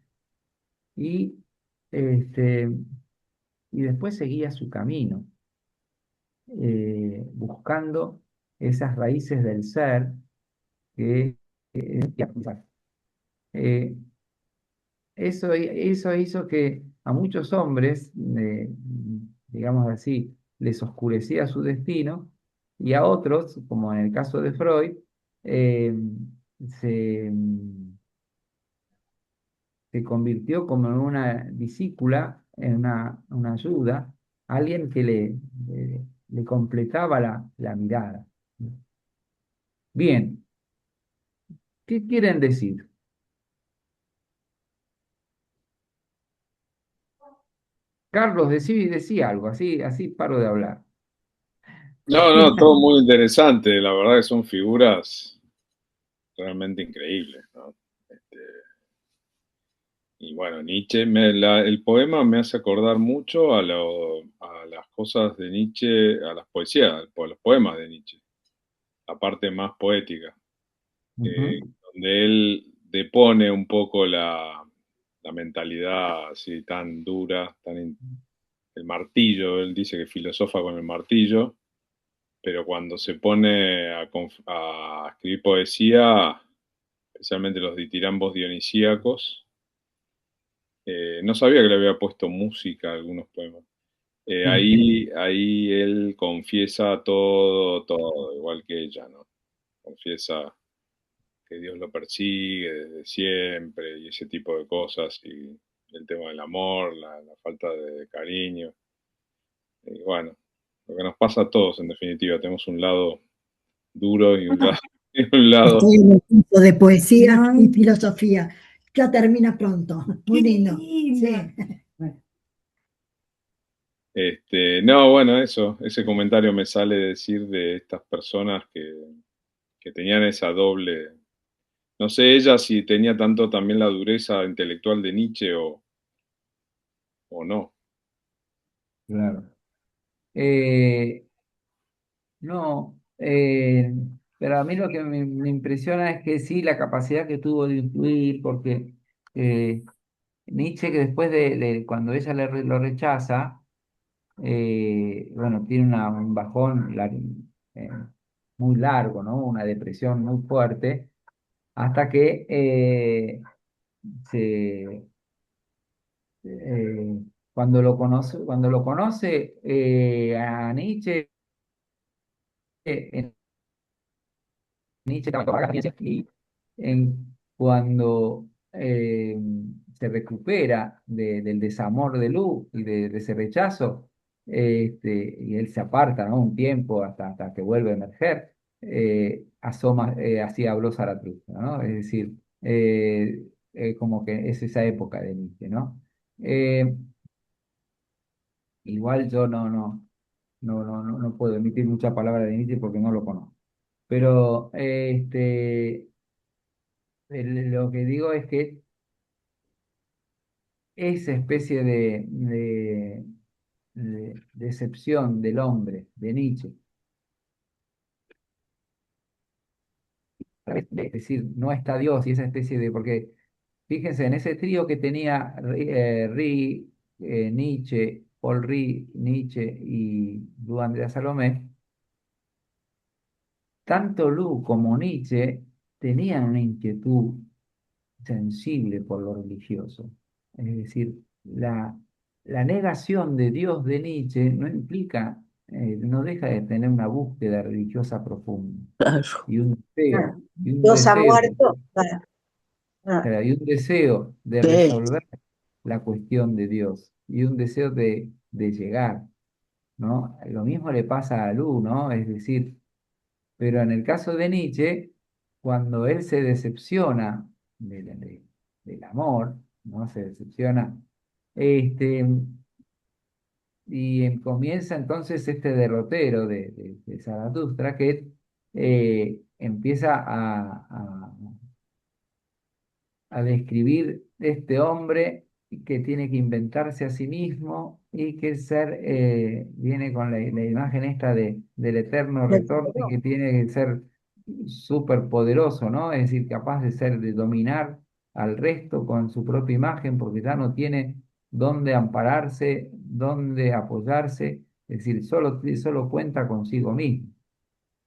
y, este, y después seguía su camino, buscando esas raíces del ser que eh, eso hizo que a muchos hombres, digamos así, les oscurecía su destino, y a otros, como en el caso de Freud, eh, se, se convirtió como en una discípula, en una ayuda, alguien que le completaba la mirada. Bien, ¿qué quieren decir? Carlos, decí algo, así paro de hablar. No, no, todo muy interesante. La verdad que son figuras realmente increíbles, ¿no? Este, y bueno, Nietzsche, el poema me hace acordar mucho a las cosas de Nietzsche, a las poesías, a los poemas de Nietzsche, la parte más poética, Ujú, donde él depone un poco la mentalidad así tan dura, el martillo, él dice que filosofa con el martillo, pero cuando se pone a escribir poesía, especialmente los ditirambos dionisíacos, no sabía que le había puesto música a algunos poemas. sí. Ahí él confiesa todo, todo, igual que ella, ¿no? Confiesa que Dios lo persigue desde siempre y ese tipo de cosas, y el tema del amor, la falta de cariño. Y bueno, lo que nos pasa a todos, en definitiva, tenemos un lado duro y un lado, y un lado. Estoy en el curso de poesía y filosofía. Ya termina pronto. Muy lindo. Sí. No, bueno, eso, ese comentario me sale decir de estas personas que tenían esa doble. No sé ella si tenía tanto también la dureza intelectual de Nietzsche o no. Claro. No, pero a mí lo que me impresiona es que sí, la capacidad que tuvo de influir, porque eh, Nietzsche, que después cuando ella lo rechaza, bueno, tiene un bajón eh, muy largo, ¿no? Una depresión muy fuerte, hasta que se, cuando lo conoce a Nietzsche, Nietzsche estaba y cuando se recupera del desamor de Lu y de ese rechazo, y él se aparta, ¿no? Un tiempo hasta que vuelve a emerger, asoma, así habló Zaratustra, ¿no? Es decir, como que es esa época de Nietzsche, ¿no? Eh, Igual yo no puedo emitir muchas palabras de Nietzsche porque no lo conozco. Pero lo que digo es que esa especie de decepción del hombre, de Nietzsche, es decir, no está Dios y esa especie de, porque fíjense, en ese trío que tenía Nietzsche, Paul Rie, Nietzsche y Lu Andrea Salomé, tanto Lu como Nietzsche tenían una inquietud sensible por lo religioso. Es decir, la negación de Dios de Nietzsche no implica, no deja de tener una búsqueda religiosa profunda Claro. y un deseo, Claro. y un Dios ha deseo, muerto. Claro, claro. y un deseo de Sí, resolver la cuestión de Dios y un deseo de llegar, ¿no? Lo mismo le pasa a Lu, ¿no? Es decir, pero en el caso de Nietzsche, cuando él se decepciona del amor, ¿no? Se decepciona, este, y comienza entonces este derrotero de Zaratustra que empieza a describir este hombre que tiene que inventarse a sí mismo y que el ser viene con la imagen esta del eterno Del retorno y Señor. que tiene que ser súper poderoso, ¿no? Es decir, capaz de dominar al resto con su propia imagen porque ya no tiene dónde ampararse, dónde apoyarse, es decir, solo cuenta consigo mismo.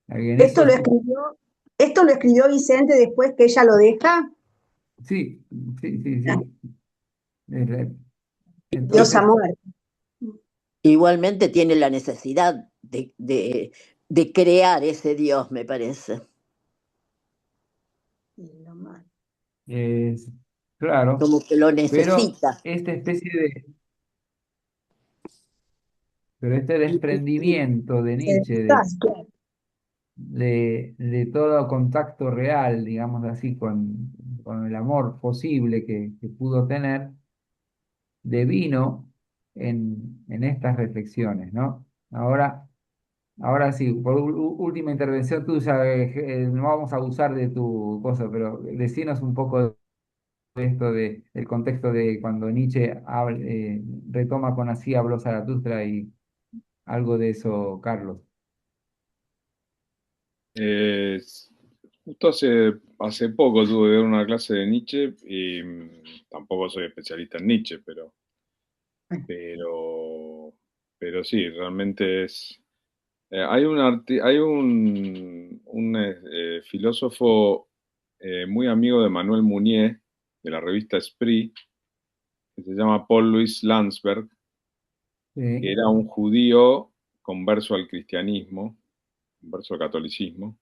En Esto eso lo sí, escribió, esto lo escribió Vicente después que ella lo deja. sí, sí, sí, Ah, sí. Eh, Dios ha Entonces, muerto. igualmente tiene la necesidad de crear ese Dios, me parece. Y lo más. es claro, Como que lo pero necesita. esta especie pero este Y, y desprendimiento de se Nietzsche desgasta, claro. de todo contacto real, digamos así, con el amor posible que pudo tener, devino en estas reflexiones, ¿no? Ahora sí, por última intervención tuya, no vamos a abusar de tu cosa, pero decinos un poco esto del contexto de cuando Nietzsche retoma con así habló Zaratustra y algo de eso, Carlos. Eh, Justo hace poco tuve que ver una clase de Nietzsche y tampoco soy especialista en Nietzsche, pero, pero sí, realmente es. Hay un filósofo muy amigo de Manuel Munier, de la revista Esprit, que se llama Paul-Louis Landsberg, que Sí, era un judío converso al cristianismo, converso al catolicismo,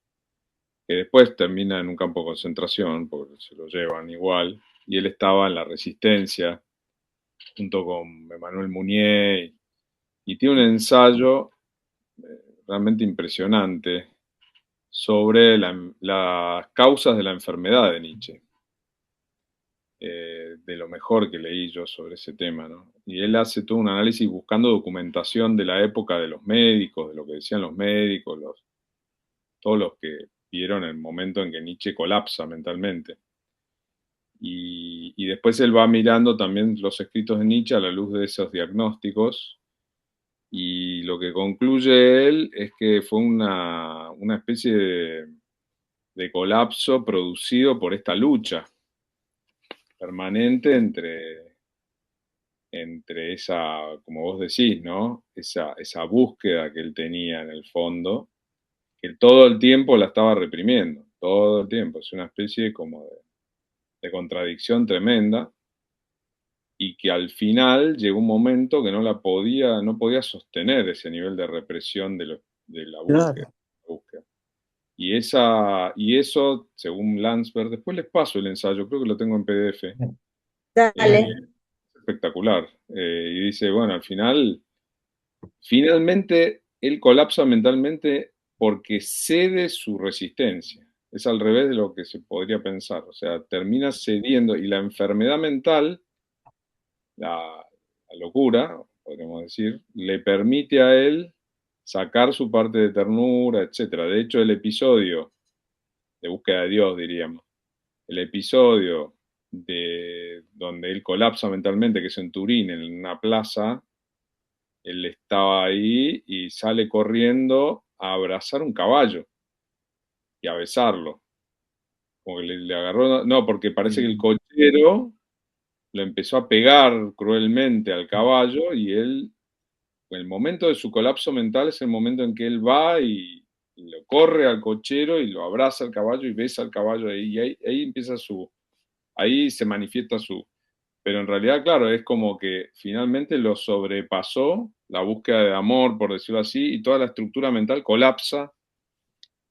que después termina en un campo de concentración, porque se lo llevan igual, y él estaba en la resistencia junto con Emmanuel Mounier, y tiene un ensayo realmente impresionante sobre las causas de la enfermedad de Nietzsche, de lo mejor que leí yo sobre ese tema, ¿no? Y él hace todo un análisis buscando documentación de la época de los médicos, de lo que decían los médicos, todos los que vieron el momento en que Nietzsche colapsa mentalmente. Y después él va mirando también los escritos de Nietzsche a la luz de esos diagnósticos y lo que concluye él es que fue una especie de colapso producido por esta lucha permanente entre esa, como vos decís, ¿no? Esa búsqueda que él tenía en el fondo, que todo el tiempo la estaba reprimiendo, todo el tiempo. Es una especie como de contradicción tremenda y que al final llegó un momento que no podía sostener ese nivel de represión de la búsqueda. Claro. búsqueda. Y eso, según Landsberg, después les paso el ensayo, creo que lo tengo en PDF, Dale. es espectacular. Y dice, bueno, finalmente él colapsa mentalmente porque cede su resistencia. Es al revés de lo que se podría pensar. O sea, termina cediendo y la enfermedad mental, la locura, podríamos decir, le permite a él sacar su parte de ternura, etcétera. De hecho, el episodio de búsqueda de Dios, diríamos, el episodio de donde él colapsa mentalmente, que es en Turín, en una plaza, él estaba ahí y sale corriendo a abrazar un caballo y a besarlo. Como que le agarró, no, porque parece que el cochero lo empezó a pegar cruelmente al caballo y él, el momento de su colapso mental es el momento en que él va y lo corre al cochero y lo abraza al caballo y besa al caballo ahí, y ahí empieza ahí se manifiesta pero en realidad, claro, es como que finalmente lo sobrepasó la búsqueda de amor, por decirlo así, y toda la estructura mental colapsa.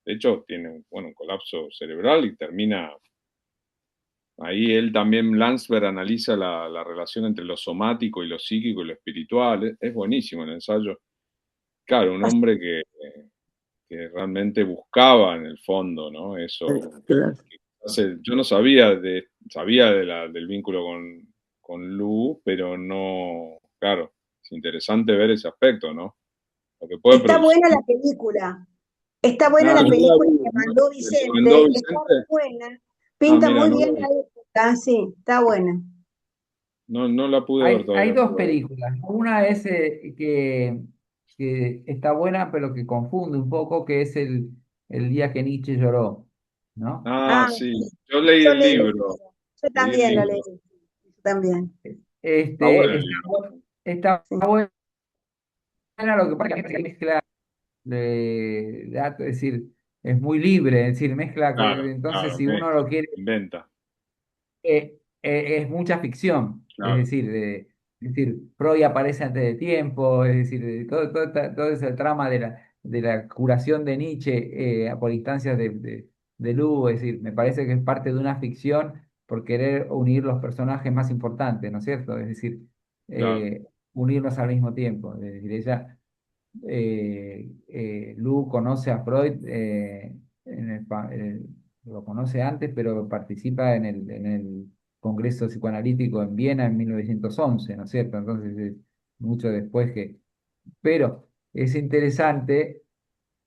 De hecho, tiene un colapso cerebral y termina. Ahí él también, Landsberg, analiza la relación entre lo somático y lo psíquico y lo espiritual. Es buenísimo el ensayo. Claro, un hombre que realmente buscaba en el fondo, ¿no? Eso. Claro. Yo no sabía del vínculo con Lu, pero no, claro, es interesante ver ese aspecto, ¿no? Lo que puede Está producir. buena la película. Está buena Ah, la no la película vi, que ¿no? mandó ¿La mandó Vicente. Está Vicente? buena. Ah, Pinta mira, muy no la bien vi. la época. Sí, está buena. No la pude ver Hay todavía. dos películas. Una es que está buena, pero que confunde un poco, que es el día que Nietzsche lloró, ¿no? Ah, Ah, sí. sí. Yo leí Yo el leí el libro. libro. Yo Leí el también lo leí. libro. Yo también. Está bueno Este, el está, libro. está Sí. buena, lo que pasa es que mezcla es decir, es muy libre, es decir, mezcla, Claro, entonces claro, si uno lo quiere inventa. es mucha ficción, Claro, es decir, Freud aparece antes de tiempo, es decir, todo ese trama de la curación de Nietzsche por instancias de Lu, es decir, me parece que es parte de una ficción por querer unir los personajes más importantes, ¿no es cierto? Es decir, claro, unirlos al mismo tiempo, es decir, Lu conoce a Freud, lo conoce antes, pero participa en el Congreso Psicoanalítico en Viena en 1911, ¿no es cierto? Entonces, es mucho después que. Pero es interesante,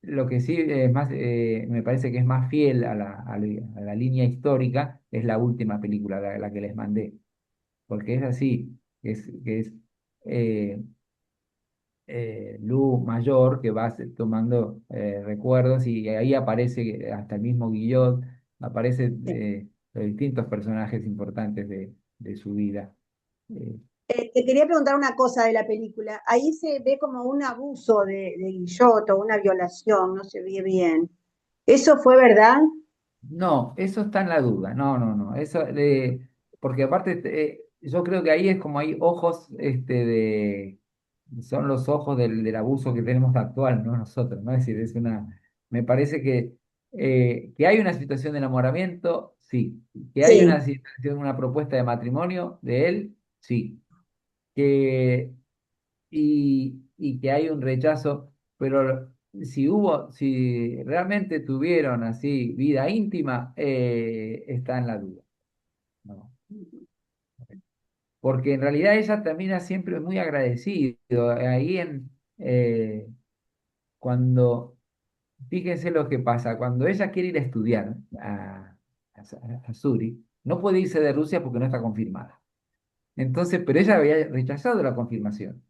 lo que sí es más, me parece que es más fiel a la línea histórica, es la última película, la que les mandé, porque es así, que es eh, Lu mayor que va tomando recuerdos y ahí aparece hasta el mismo Guillot, aparecen Sí. los distintos personajes importantes de su vida. Eh, Te quería preguntar una cosa de la película. Ahí se ve como un abuso de Guillot o una violación, no se ve bien. ¿Eso fue verdad? no, eso está en la duda, no, no, no, porque aparte yo creo que ahí es como hay ojos son los ojos del abuso que tenemos actual, no nosotros, ¿no? Es decir, me parece que hay una situación de enamoramiento, sí, que hay una Sí. situación, una propuesta de matrimonio de él, sí, que, y que hay un rechazo, pero si realmente tuvieron así vida íntima, está en la duda, ¿no? Porque en realidad ella termina siempre muy agradecido, ahí cuando, fíjense lo que pasa, cuando ella quiere ir a estudiar a Zurich, no puede irse de Rusia porque no está confirmada. Entonces, pero ella había rechazado la confirmación.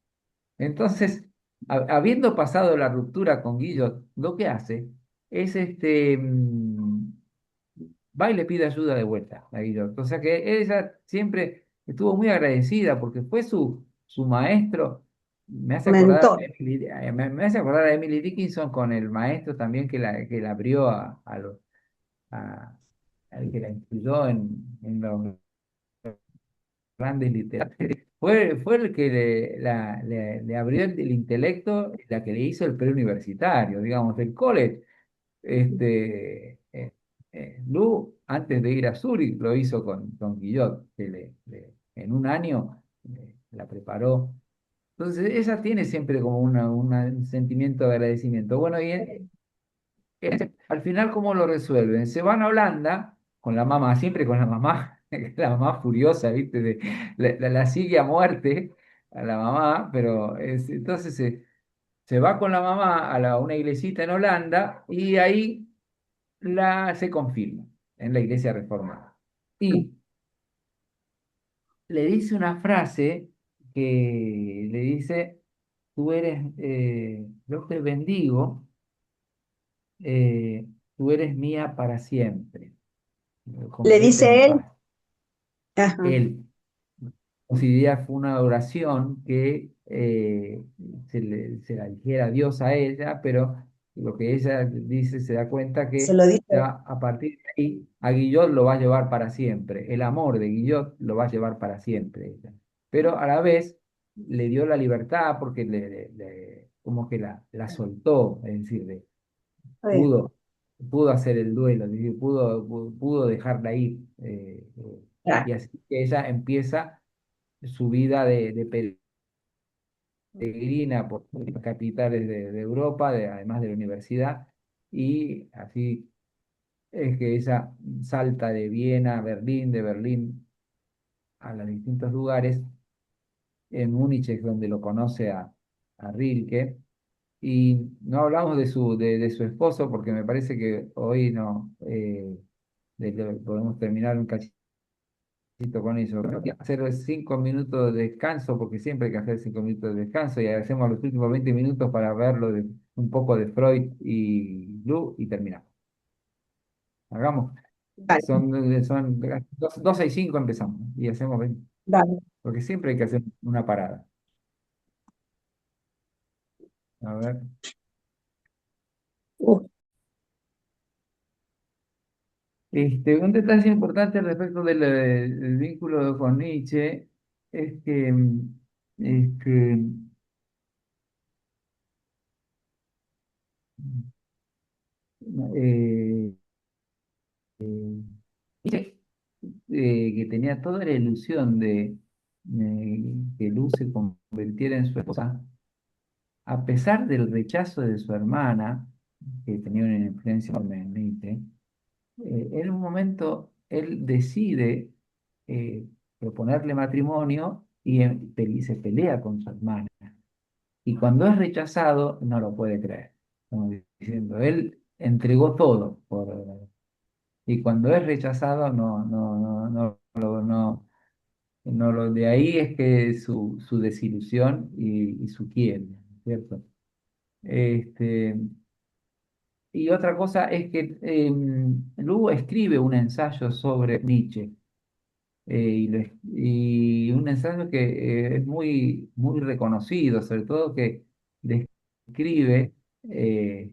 Entonces, habiendo pasado la ruptura con Guillot, lo que hace es va y le pide ayuda de vuelta a Guillot. O sea que ella siempre estuvo muy agradecida porque fue su maestro. Me hace acordar Mentor. me hace acordar a Emily Dickinson con el maestro también que la abrió al que la influyó en los grandes literarios. Fue el que le abrió el intelecto, la que le hizo el preuniversitario, digamos, el college. Lu, antes de ir a Zurich, lo hizo con Guillot, que en un año la preparó. Entonces, ella tiene siempre como un sentimiento de agradecimiento. Bueno, al final, ¿cómo lo resuelven? Se van a Holanda con la mamá, siempre con la mamá, la mamá furiosa, ¿viste? La sigue a muerte a la mamá, pero entonces se va con la mamá a una iglesita en Holanda y ahí se confirma en la iglesia reformada. Y le dice una frase que le dice, yo te bendigo, tú eres mía para siempre, con Le Cristo en dice él, paz. ajá, Él, si día fue una oración que se la dijera a Dios a ella, pero lo que ella dice se da cuenta se que lo dice, ya a partir de ahí a Guillot lo va a llevar para siempre. El amor de Guillot lo va a llevar para siempre ella. Pero a la vez le dio la libertad porque como que la soltó, es decir, bien, pudo, pudo hacer el duelo, es decir, pudo dejarla ir. claro, Y así que ella empieza su vida de peregrina por las capitales de Europa, además de la universidad, y así es que ella salta de Viena a Berlín, de Berlín a los distintos lugares. En Múnich es donde lo conoce a Rilke, y no hablamos de su esposo porque me parece que hoy no podemos terminar un cachito con eso. Creo que hacer 5 minutos de descanso, porque siempre hay que hacer 5 minutos de descanso, y hacemos los últimos 20 minutos para verlo un poco de Freud y Lu y terminamos. Hagamos. vale, Son 12 y 5 empezamos y hacemos 20, vale. porque siempre hay que hacer una parada. A ver. Uf, Un detalle importante respecto del vínculo con Nietzsche es que, es que eh, Nietzsche, que tenía toda la ilusión que Luz se convirtiera en su esposa, a pesar del rechazo de su hermana, que tenía una influencia enorme en Nietzsche, en un momento él decide proponerle matrimonio y se pelea con su hermana. Y cuando es rechazado, no lo puede creer. Como diciendo, él entregó todo y cuando es rechazado, de ahí es que su desilusión y su quiebre, ¿cierto? Este, y otra cosa es que Lugo escribe un ensayo sobre Nietzsche, y un ensayo que es muy, muy reconocido, sobre todo que describe eh,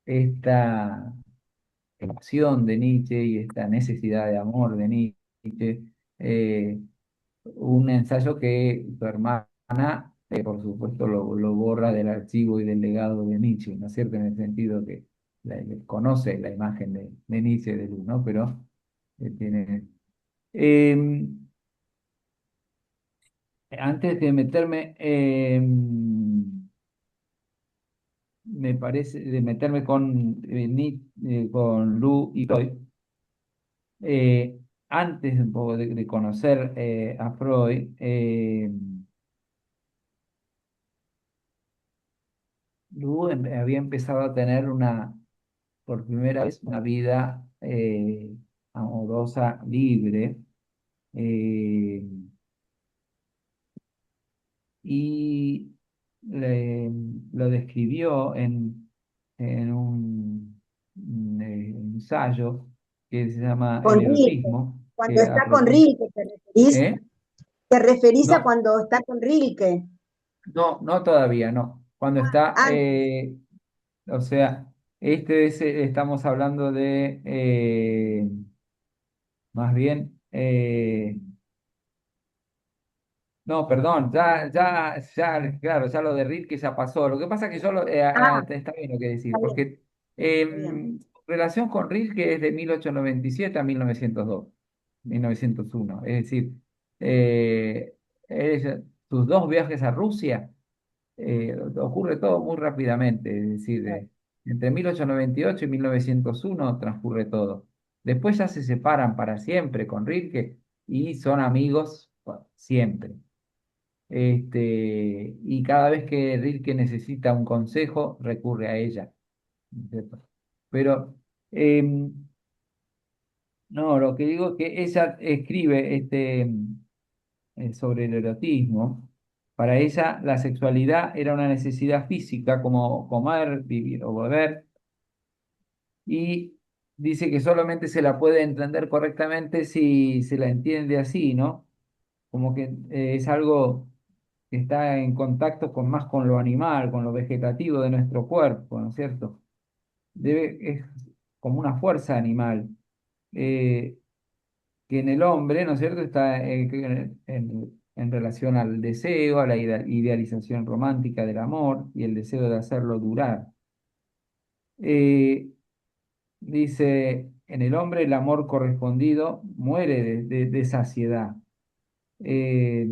esta pasión de Nietzsche y esta necesidad de amor de Nietzsche. eh, un ensayo que su hermana, por supuesto, lo borra del archivo y del legado de Nietzsche, ¿no es cierto? En el sentido que conoce la imagen de Nietzsche de Luz, ¿no? Pero tiene... antes de meterme, me parece, de meterme con Lu y Freud, antes un poco de conocer a Freud, Lu había empezado a tener por primera vez una vida amorosa libre, eh, y lo describió en un ensayo que se llama con El Rilke, erotismo, cuando que a está con propósito, Rilke, ¿eh? te referís a No, cuando está con Rilke, no, no todavía, no. Cuando está, antes, o sea, estamos hablando de, más bien, no, perdón, claro, ya lo de Rilke ya pasó. Lo que pasa es que ah, está bien lo que decir, está bien, porque está bien, relación con Rilke es de 1897 a 1902, 1901. Es decir, eh, sus dos viajes a Rusia, ocurre todo muy rápidamente. Es decir, entre 1898 y 1901 transcurre todo. Después ya se separan para siempre con Rilke y son amigos siempre. Y cada vez que Rilke necesita un consejo, recurre a ella, ¿no es cierto? Pero no, lo que digo es que ella escribe sobre el erotismo. Para ella la sexualidad era una necesidad física como comer, vivir o beber, y dice que solamente se la puede entender correctamente si se la entiende así, ¿no? Como que es algo que está en contacto más con lo animal, con lo vegetativo de nuestro cuerpo, ¿no es cierto? Es como una fuerza animal, eh, que en el hombre, ¿no es cierto?, está en relación al deseo, a la idealización romántica del amor y el deseo de hacerlo durar. Eh, Dice, en el hombre el amor correspondido muere de saciedad. Eh,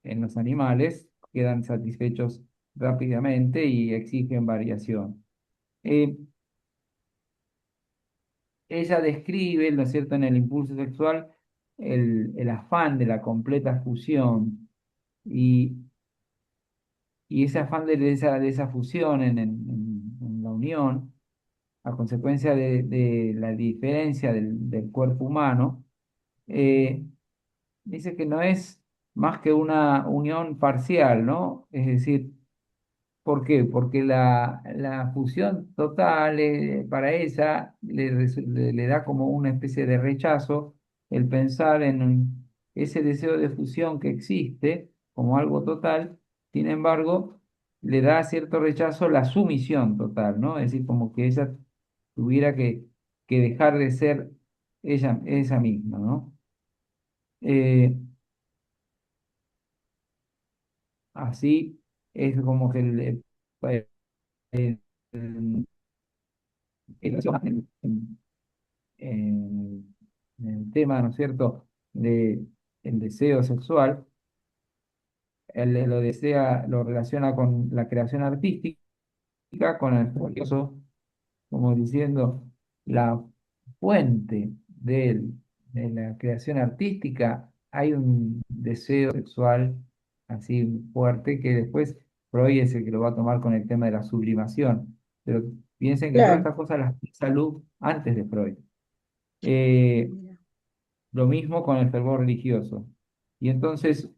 en los animales quedan satisfechos rápidamente y exigen variación. Eh, Ella describe, ¿no es cierto?, en el impulso sexual el afán de la completa fusión y, y ese afán de esa fusión en la unión, a consecuencia de la diferencia del cuerpo humano. Dice que no es más que una unión parcial, ¿no? Es decir, ¿por qué? Porque la fusión total, para ella le da como una especie de rechazo el pensar en ese deseo de fusión que existe como algo total. Sin embargo, le da cierto rechazo la sumisión total, ¿no? Es decir, como que ella tuviera que dejar de ser ella misma, ¿no? Eh, Así es como que el- el- en- en el tema, ¿no es cierto?, de el deseo sexual. Él lo desea, lo relaciona con la creación artística, con el religioso, como diciendo, la fuente de la creación artística. Hay un deseo sexual así fuerte que después Freud es el que lo va a tomar con el tema de la sublimación. Pero piensen que todas Claro, estas cosas las piensa Luc antes de Freud. Eh, mira. lo mismo con el fervor religioso. Y entonces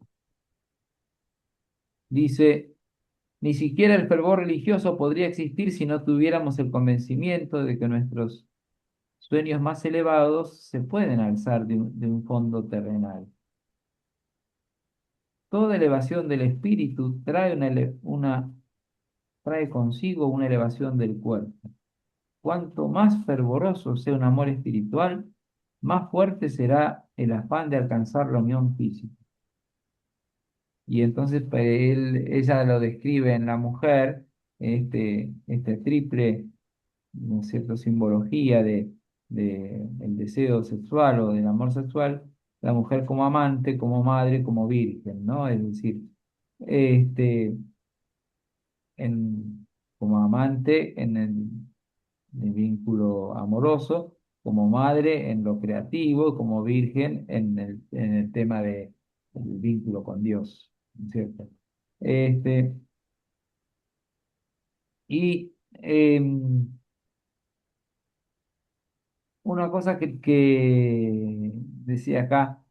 dice, ni siquiera el fervor religioso podría existir si no tuviéramos el convencimiento de que nuestros sueños más elevados se pueden alzar de un fondo terrenal. Toda elevación del espíritu trae consigo una elevación del cuerpo. Cuanto más fervoroso sea un amor espiritual, más fuerte será el afán de alcanzar la unión física. Y entonces pues, ella lo describe en la mujer, este triple, ¿no es cierto?, simbología del deseo sexual o del amor sexual, la mujer como amante, como madre, como virgen, ¿no? Es decir, este, en, como amante en el vínculo amoroso, como madre en lo creativo, como virgen en el tema del vínculo con Dios, ¿no es cierto? Este, y una cosa que decía acá,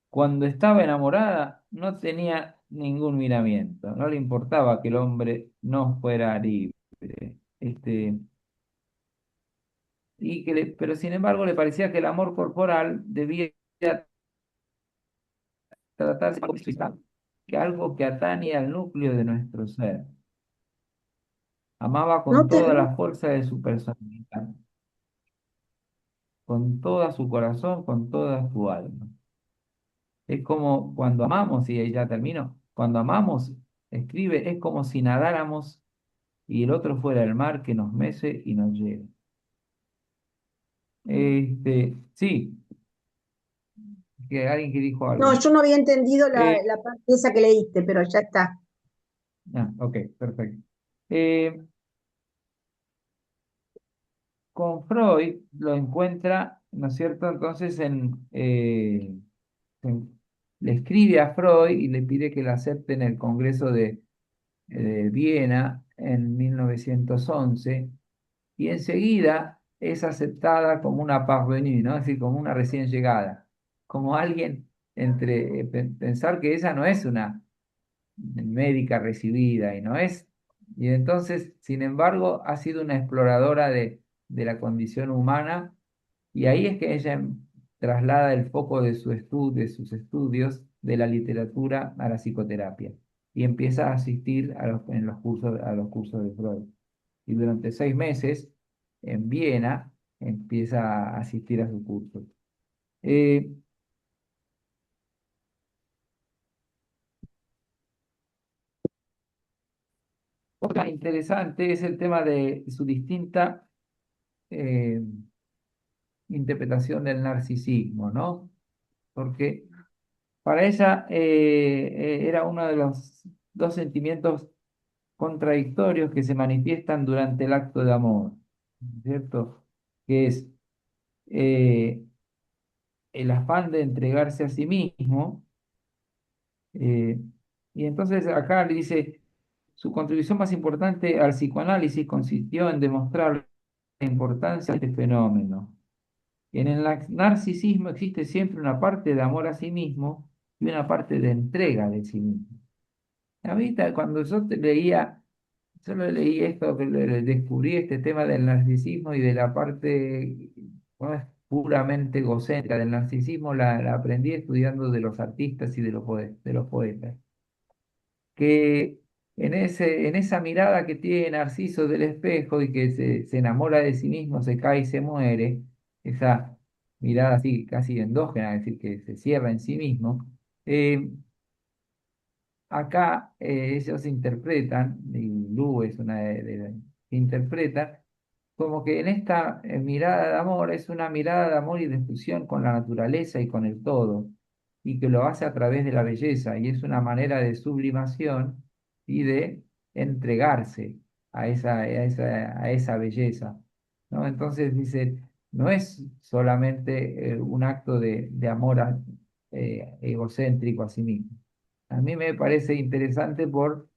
cuando estaba enamorada no tenía ningún miramiento, no le importaba que el hombre no fuera libre, este, pero sin embargo le parecía que el amor corporal debía tratarse como que algo que atañe al núcleo de nuestro ser. Amaba No con te, toda la fuerza de su personalidad, con toda su corazón, con toda su alma. Es como cuando amamos, y ahí ya termino, cuando amamos, escribe, es como si nadáramos y el otro fuera el mar que nos mece y nos lleva. Sí, que alguien que dijo no, algo. yo no había entendido Eh, la parte esa que leíste, pero ya está. ok, perfecto. Eh, con Freud lo encuentra, ¿no es cierto? Entonces, le escribe a Freud y le pide que la acepte en el Congreso de Viena en 1911, y enseguida es aceptada como una parvenue, ¿no? Es decir, como una recién llegada, como alguien pensar que ella no es una médica recibida y no es, y entonces, sin embargo, ha sido una exploradora de la condición humana, y ahí es que ella traslada el foco de sus estudios de la literatura a la psicoterapia y empieza a asistir a los cursos de Freud. Y durante 6 meses en Viena empieza a asistir a sus cursos. Eh, Otra interesante es el tema de su distinta eh, interpretación del narcisismo, ¿no? Porque para ella era uno de los dos sentimientos contradictorios que se manifiestan durante el acto de amor, ¿cierto? Que es eh, el afán de entregarse a sí mismo. eh, y entonces acá le dice, su contribución más importante al psicoanálisis consistió en demostrar la importancia de este fenómeno. En el narcisismo existe siempre una parte de amor a sí mismo y una parte de entrega de sí mismo. A mí, cuando leía, solo leí esto, que descubrí este tema del narcisismo y de la parte no es puramente egocéntrica del narcisismo, la aprendí estudiando de los artistas y de los poetas. Que en esa mirada que tiene Narciso del espejo y que se enamora de sí mismo, se cae y se muere, esa mirada así casi endógena, es decir, que se cierra en sí mismo, eh, acá ellos interpretan, y Lu es una de las que interpreta, como que en esta mirada de amor es una mirada de amor y de fusión con la naturaleza y con el todo, y que lo hace a través de la belleza, y es una manera de sublimación y de entregarse a esa belleza, ¿no? Entonces dice, no es solamente un acto de amor egocéntrico a sí mismo. A mí me parece interesante por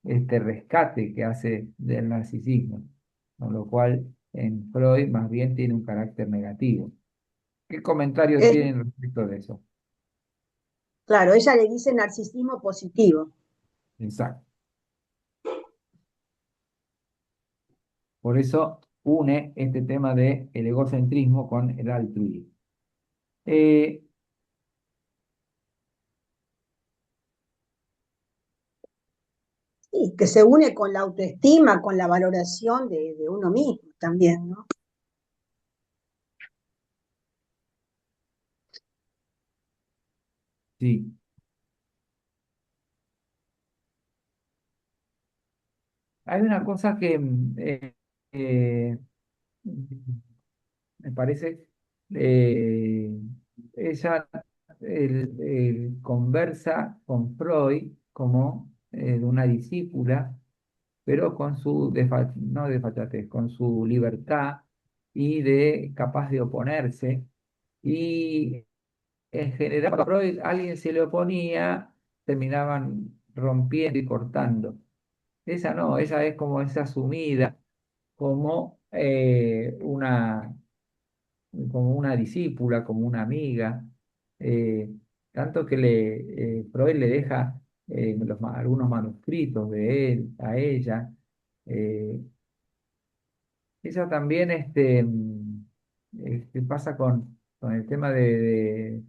este rescate que hace del narcisismo, con lo cual en Freud más bien tiene un carácter negativo. ¿Qué comentario Es, tienen respecto de eso? claro, ella le dice narcisismo positivo. Exacto. Por eso une este tema del egocentrismo con el altruismo. Eh, Sí, que se une con la autoestima, con la valoración de uno mismo también, ¿no? sí, hay una cosa que eh, me parece, eh, ella conversa con Freud como una discípula, pero con su, no desfachatez, con su libertad y de capaz de oponerse. Y en general, cuando a Freud alguien se le oponía, terminaban rompiendo y cortando. Esa no, esa es como es asumida como como una discípula, como una amiga, eh, tanto que Freud le deja algunos manuscritos de él a ella. eh, Ella también pasa con el tema de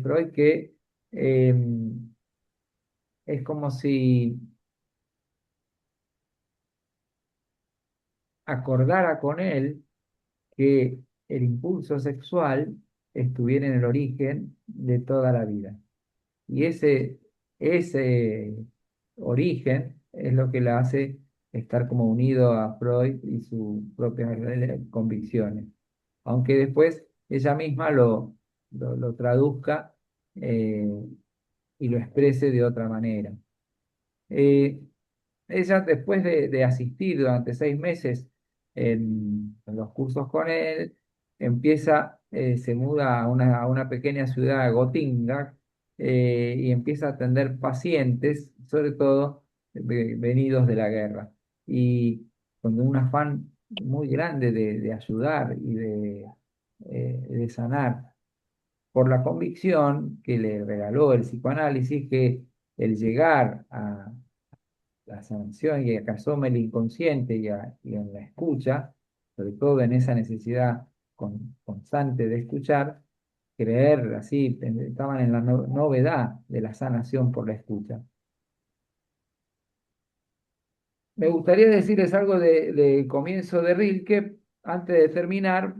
Freud, que eh, es como si acordara con él que el impulso sexual estuviera en el origen de toda la vida. Y ese origen es lo que la hace estar como unido a Freud y sus propias convicciones. Aunque después ella misma lo traduzca eh, y lo exprese de otra manera. Eh, Ella, después de asistir durante 6 meses en los cursos con él, se muda a una pequeña ciudad, Gotinga, y empieza a atender pacientes, sobre todo venidos de la guerra, y con un afán muy grande de ayudar y de sanar, por la convicción que le regaló el psicoanálisis, que el llegar a la sanación y a que asome el inconsciente y en la escucha, sobre todo en esa necesidad constante de escuchar, creer así, estaban en la novedad de la sanación por la escucha. Me gustaría decirles algo de comienzo de Rilke antes de terminar,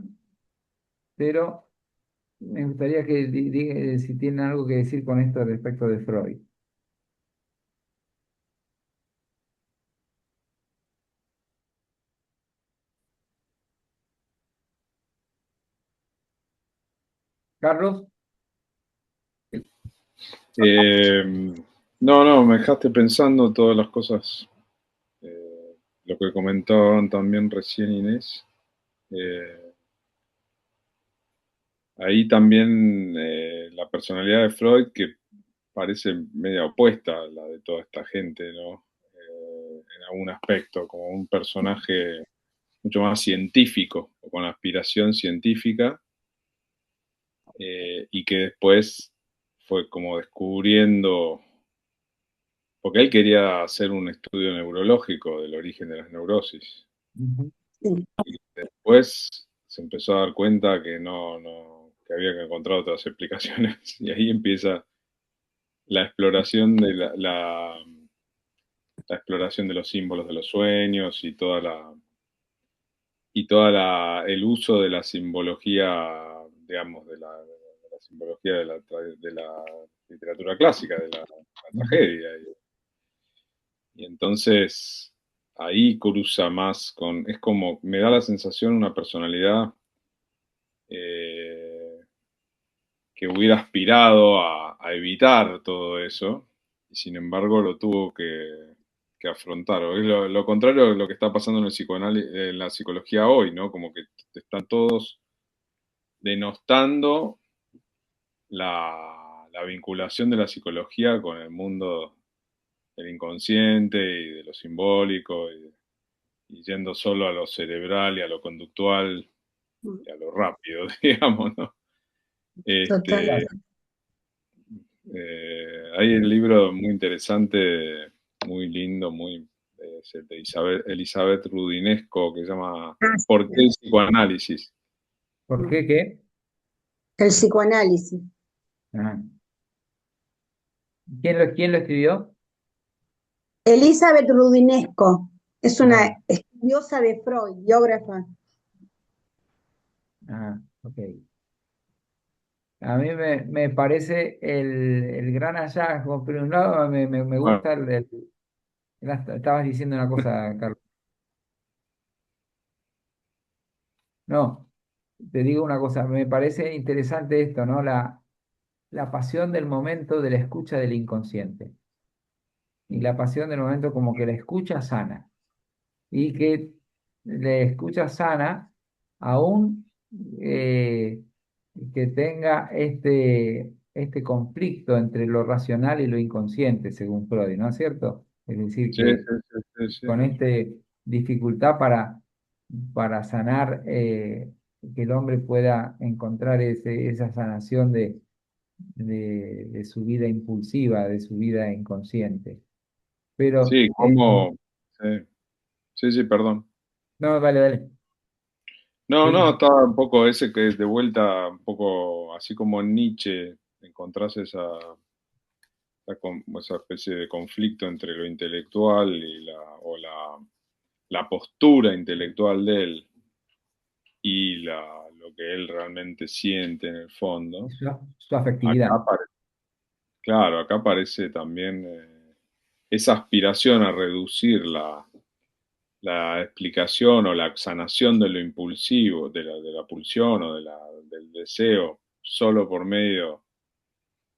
pero me gustaría que si tienen algo que decir con esto respecto de Freud. Carlos. No, me dejaste pensando todas las cosas, lo que comentaban también recién Inés. Ahí también la personalidad de Freud, que parece media opuesta a la de toda esta gente, ¿no? En algún aspecto, como un personaje mucho más científico, o con aspiración científica, y que después fue como descubriendo, porque él quería hacer un estudio neurológico del origen de las neurosis. Sí. Y después se empezó a dar cuenta que que había que encontrar otras explicaciones. Y ahí empieza la exploración de la exploración de los símbolos de los sueños y el uso de la simbología, digamos, de la simbología de la literatura clásica, de la tragedia. Y entonces ahí cruza más es como, me da la sensación una personalidad eh, que hubiera aspirado a evitar todo eso, y sin embargo lo tuvo que afrontar. O es lo contrario de lo que está pasando en el en la psicología hoy, ¿no? Como que están todos denostando la vinculación de la psicología con el mundo del inconsciente y de lo simbólico, y yendo solo a lo cerebral y a lo conductual y a lo rápido, digamos, ¿no? Total. Este, hay un libro muy interesante, muy lindo, de Elizabeth Rudinesco, que se llama ¿Por qué el psicoanálisis? ¿Por qué qué? El psicoanálisis. Ajá. ¿Quién lo escribió? Elizabeth Rudinesco es una Ah, estudiosa de Freud, biógrafa. ok. A mí me parece el gran hallazgo, pero de un lado me Bueno, gusta estabas diciendo una cosa, Carlos. No, te digo una cosa, me parece interesante esto, ¿no? La pasión del momento de la escucha del inconsciente. Y la pasión del momento como que la escucha sana. Y que la escucha sana aún que tenga este conflicto entre lo racional y lo inconsciente, según Freud, ¿no es cierto? Es decir, sí, que sí, sí, sí, con esta dificultad para sanar, que el hombre pueda encontrar esa sanación de su vida impulsiva, de su vida inconsciente. Pero, sí, como, sí, sí, sí, perdón. no, dale, dale. No, Sí, estaba un poco ese que es de vuelta, un poco así como en Nietzsche, encontrás esa especie de conflicto entre lo intelectual o la postura intelectual de él y lo que él realmente siente en el fondo. su afectividad. Acá claro, acá aparece también esa aspiración a reducir la explicación o la sanación de lo impulsivo, de la pulsión o del deseo, solo por medio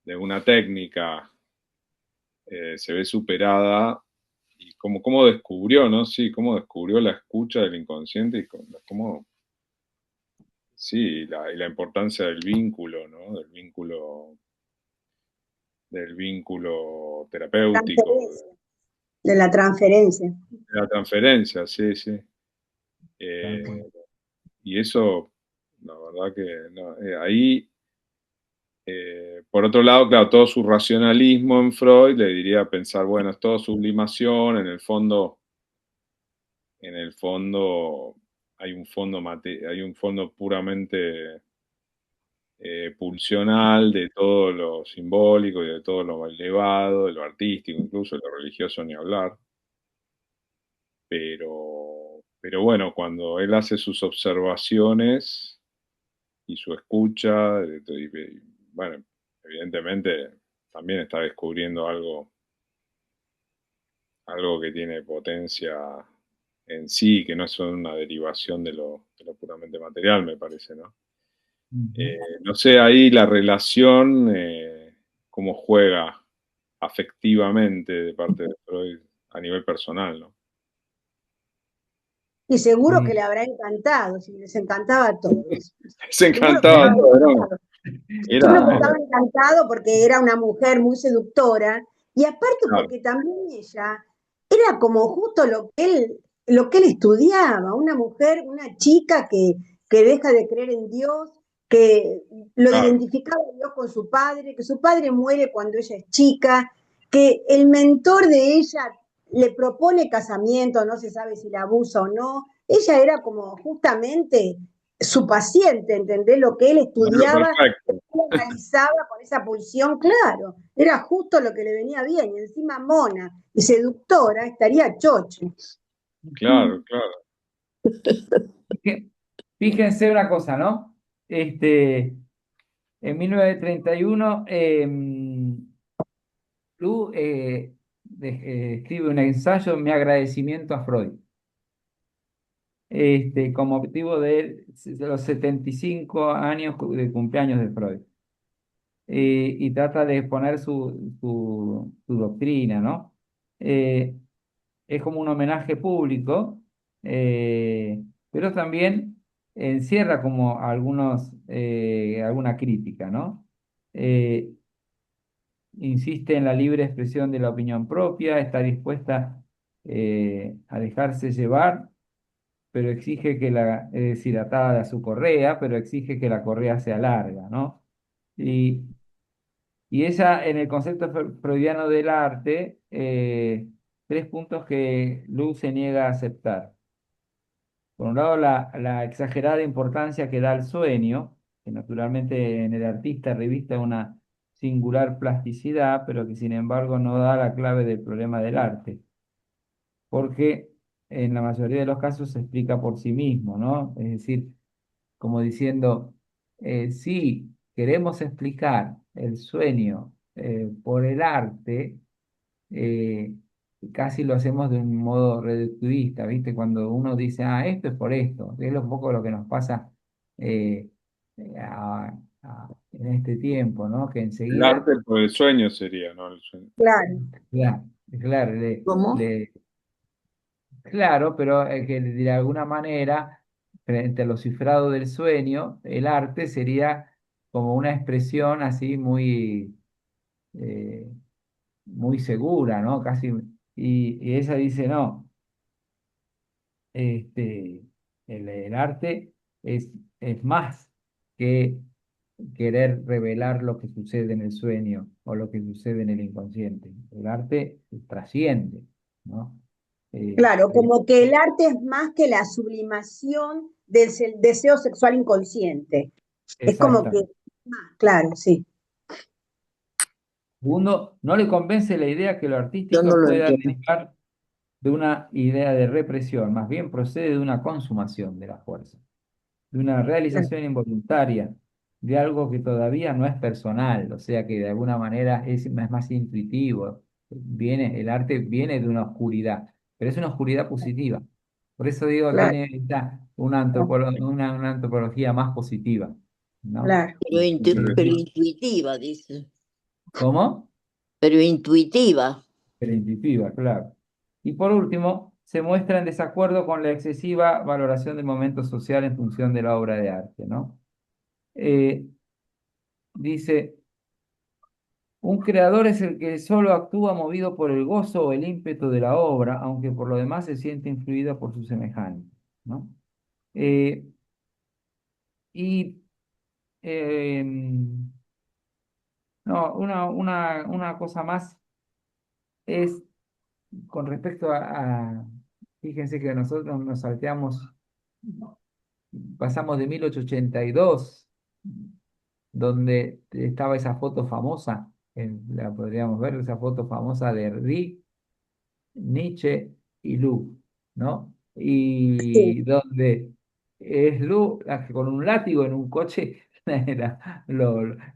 de una técnica, se ve superada. Y cómo descubrió, ¿no? Sí, cómo descubrió la escucha del inconsciente y cómo, sí, y la importancia del vínculo, ¿no? Del vínculo del vínculo terapéutico, Transferencia, de la transferencia. de la transferencia, sí, sí. Tal cual. Y eso, la verdad que no, ahí, por otro lado, claro, todo su racionalismo en Freud le diría pensar, bueno, es todo sublimación, en el fondo hay un fondo puramente pulsional de todo lo simbólico y de todo lo elevado, de lo artístico, incluso de lo religioso ni hablar. Pero bueno, cuando él hace sus observaciones y su escucha, bueno, evidentemente también está descubriendo algo que tiene potencia en sí, que no es solo una derivación de lo puramente material, me parece, ¿no? No sé, ahí la relación, cómo juega afectivamente de parte de Freud a nivel personal, ¿no? Y seguro que Sí. le habrá encantado, si les encantaba a todos. Se Seguro que encantaba estaba todo, ¿no? encantado. Yo creo que Era, estaba encantado porque era una mujer muy seductora y aparte claro, porque también ella era como justo lo que él estudiaba, una mujer, una chica que deja de creer en Dios, que lo claro, identificaba a Dios con su padre, que su padre muere cuando ella es chica, que el mentor de ella le propone casamiento, no se sabe si la abusa o no. Ella era como justamente su paciente, ¿entendés? Lo que él modelo estudiaba, perfecto, él analizaba con esa pulsión, claro, era justo lo que le venía bien, y encima mona y seductora, estaría chocho. claro, claro. Fíjense una cosa, ¿no? En 1931, Lu escribe un ensayo, Mi agradecimiento a Freud, con motivo de los 75 años de cumpleaños de Freud. Y trata de exponer su doctrina, ¿no? Es como un homenaje público, pero también encierra como alguna crítica, ¿no? Eh, Insiste en la libre expresión de la opinión propia, está dispuesta a dejarse llevar, pero exige es decir, atada a su correa, pero exige que la correa sea larga, ¿no? Y, y ella, en el concepto freudiano del arte, tres puntos que Luz se niega a aceptar. Por un lado, la exagerada importancia que da al sueño, que naturalmente en el artista revista una singular plasticidad, pero que sin embargo no da la clave del problema del arte, porque en la mayoría de los casos se explica por sí mismo, ¿no? Es decir, como diciendo, si queremos explicar el sueño por el arte, eh, casi lo hacemos de un modo reductivista, ¿viste? Cuando uno dice, ah, esto es por esto, que es un poco lo que nos pasa eh, en este tiempo, ¿no? Que El enseguida, arte por el sueño sería, ¿no? El sueño. Claro, claro, claro, ¿Cómo? claro, pero que de alguna manera, frente a lo cifrado del sueño, el arte sería como una expresión así eh, muy segura, ¿no? Casi, y ella dice, no, este, el arte es más que querer revelar lo que sucede en el sueño o lo que sucede en el inconsciente. El arte trasciende, ¿no? Eh, claro, el- como que el arte es más que la sublimación del deseo sexual inconsciente. Es como que, Exactamente. claro, sí, Uno no le convence la idea que lo Yo no artístico lo pueda entiendo. derivar de una idea de represión, más bien procede de una consumación de la fuerza, de una claro, realización involuntaria, de algo que todavía no es personal, o sea que de alguna manera es más intuitivo. El arte viene de una oscuridad, pero es una oscuridad positiva. Por eso digo, claro, tiene una antropología más positiva, ¿no? claro. Pero Eh, intuitiva, dice. ¿Cómo? Pero intuitiva. Pero intuitiva, claro. Y por último, se muestra en desacuerdo con la excesiva valoración del momento social en función de la obra de arte, ¿no? Eh, Dice, Un creador es el que solo actúa movido por el gozo o el ímpetu de la obra, aunque por lo demás se siente influido por su semejante, ¿no? Eh, y eh, no, una cosa más es con respecto fíjense que nosotros nos salteamos, pasamos de 1882, donde estaba esa foto famosa, la podríamos ver, esa foto famosa de Rick, Nietzsche y Lu, ¿no? Y Sí. donde es Lu la que con un látigo en un coche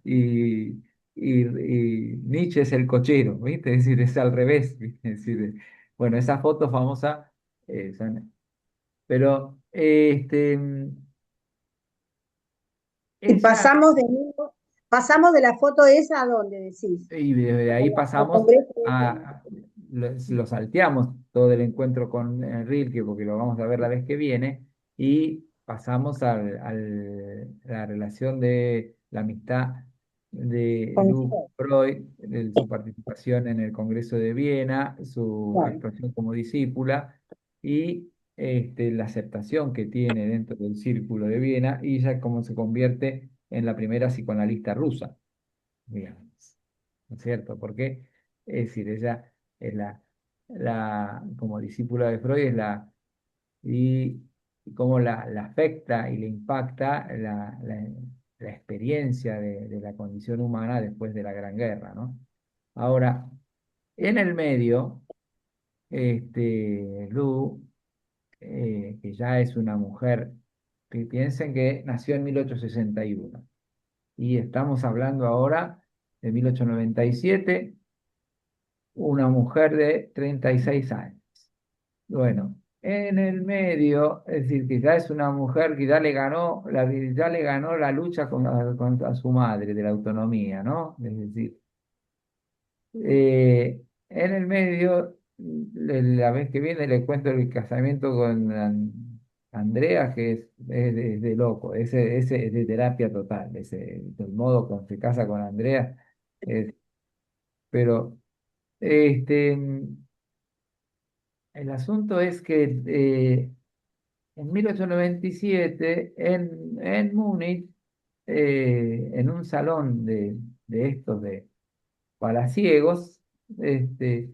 y Nietzsche es el cochero, ¿viste? Es decir, es al revés, ¿viste? Es decir, bueno, esa foto famosa, pero Y ella, pasamos de la foto esa a dónde decís, y desde ahí al pasamos Congreso a, lo salteamos todo el encuentro con Rilke, porque lo vamos a ver la vez que viene, y pasamos la relación de la amistad de con Luke Freud. Freud, de su participación en el Congreso de Viena, su Claro. actuación como discípula, y la aceptación que tiene dentro del Círculo de Viena, y ya cómo se convierte en la primera psicoanalista rusa, digamos, ¿no es cierto? Porque, es decir, ella es como discípula de Freud, y, y cómo la afecta y le impacta la experiencia de la condición humana después de la Gran Guerra, ¿no? Ahora, en el medio, Lu, que ya es una mujer, que piensen que nació en 1861, y estamos hablando ahora de 1897, una mujer de 36 años. Bueno, en el medio, es decir, que ya es una mujer que ya le ganó la lucha contra su madre de la autonomía, ¿no? Es decir, en el medio, la vez que viene le cuento el casamiento con Andrea, que es de loco, ese es de terapia total, el modo con que se casa con Andrea, pero este, el asunto es que en 1897, en Múnich, en un salón de estos de palaciegos, este,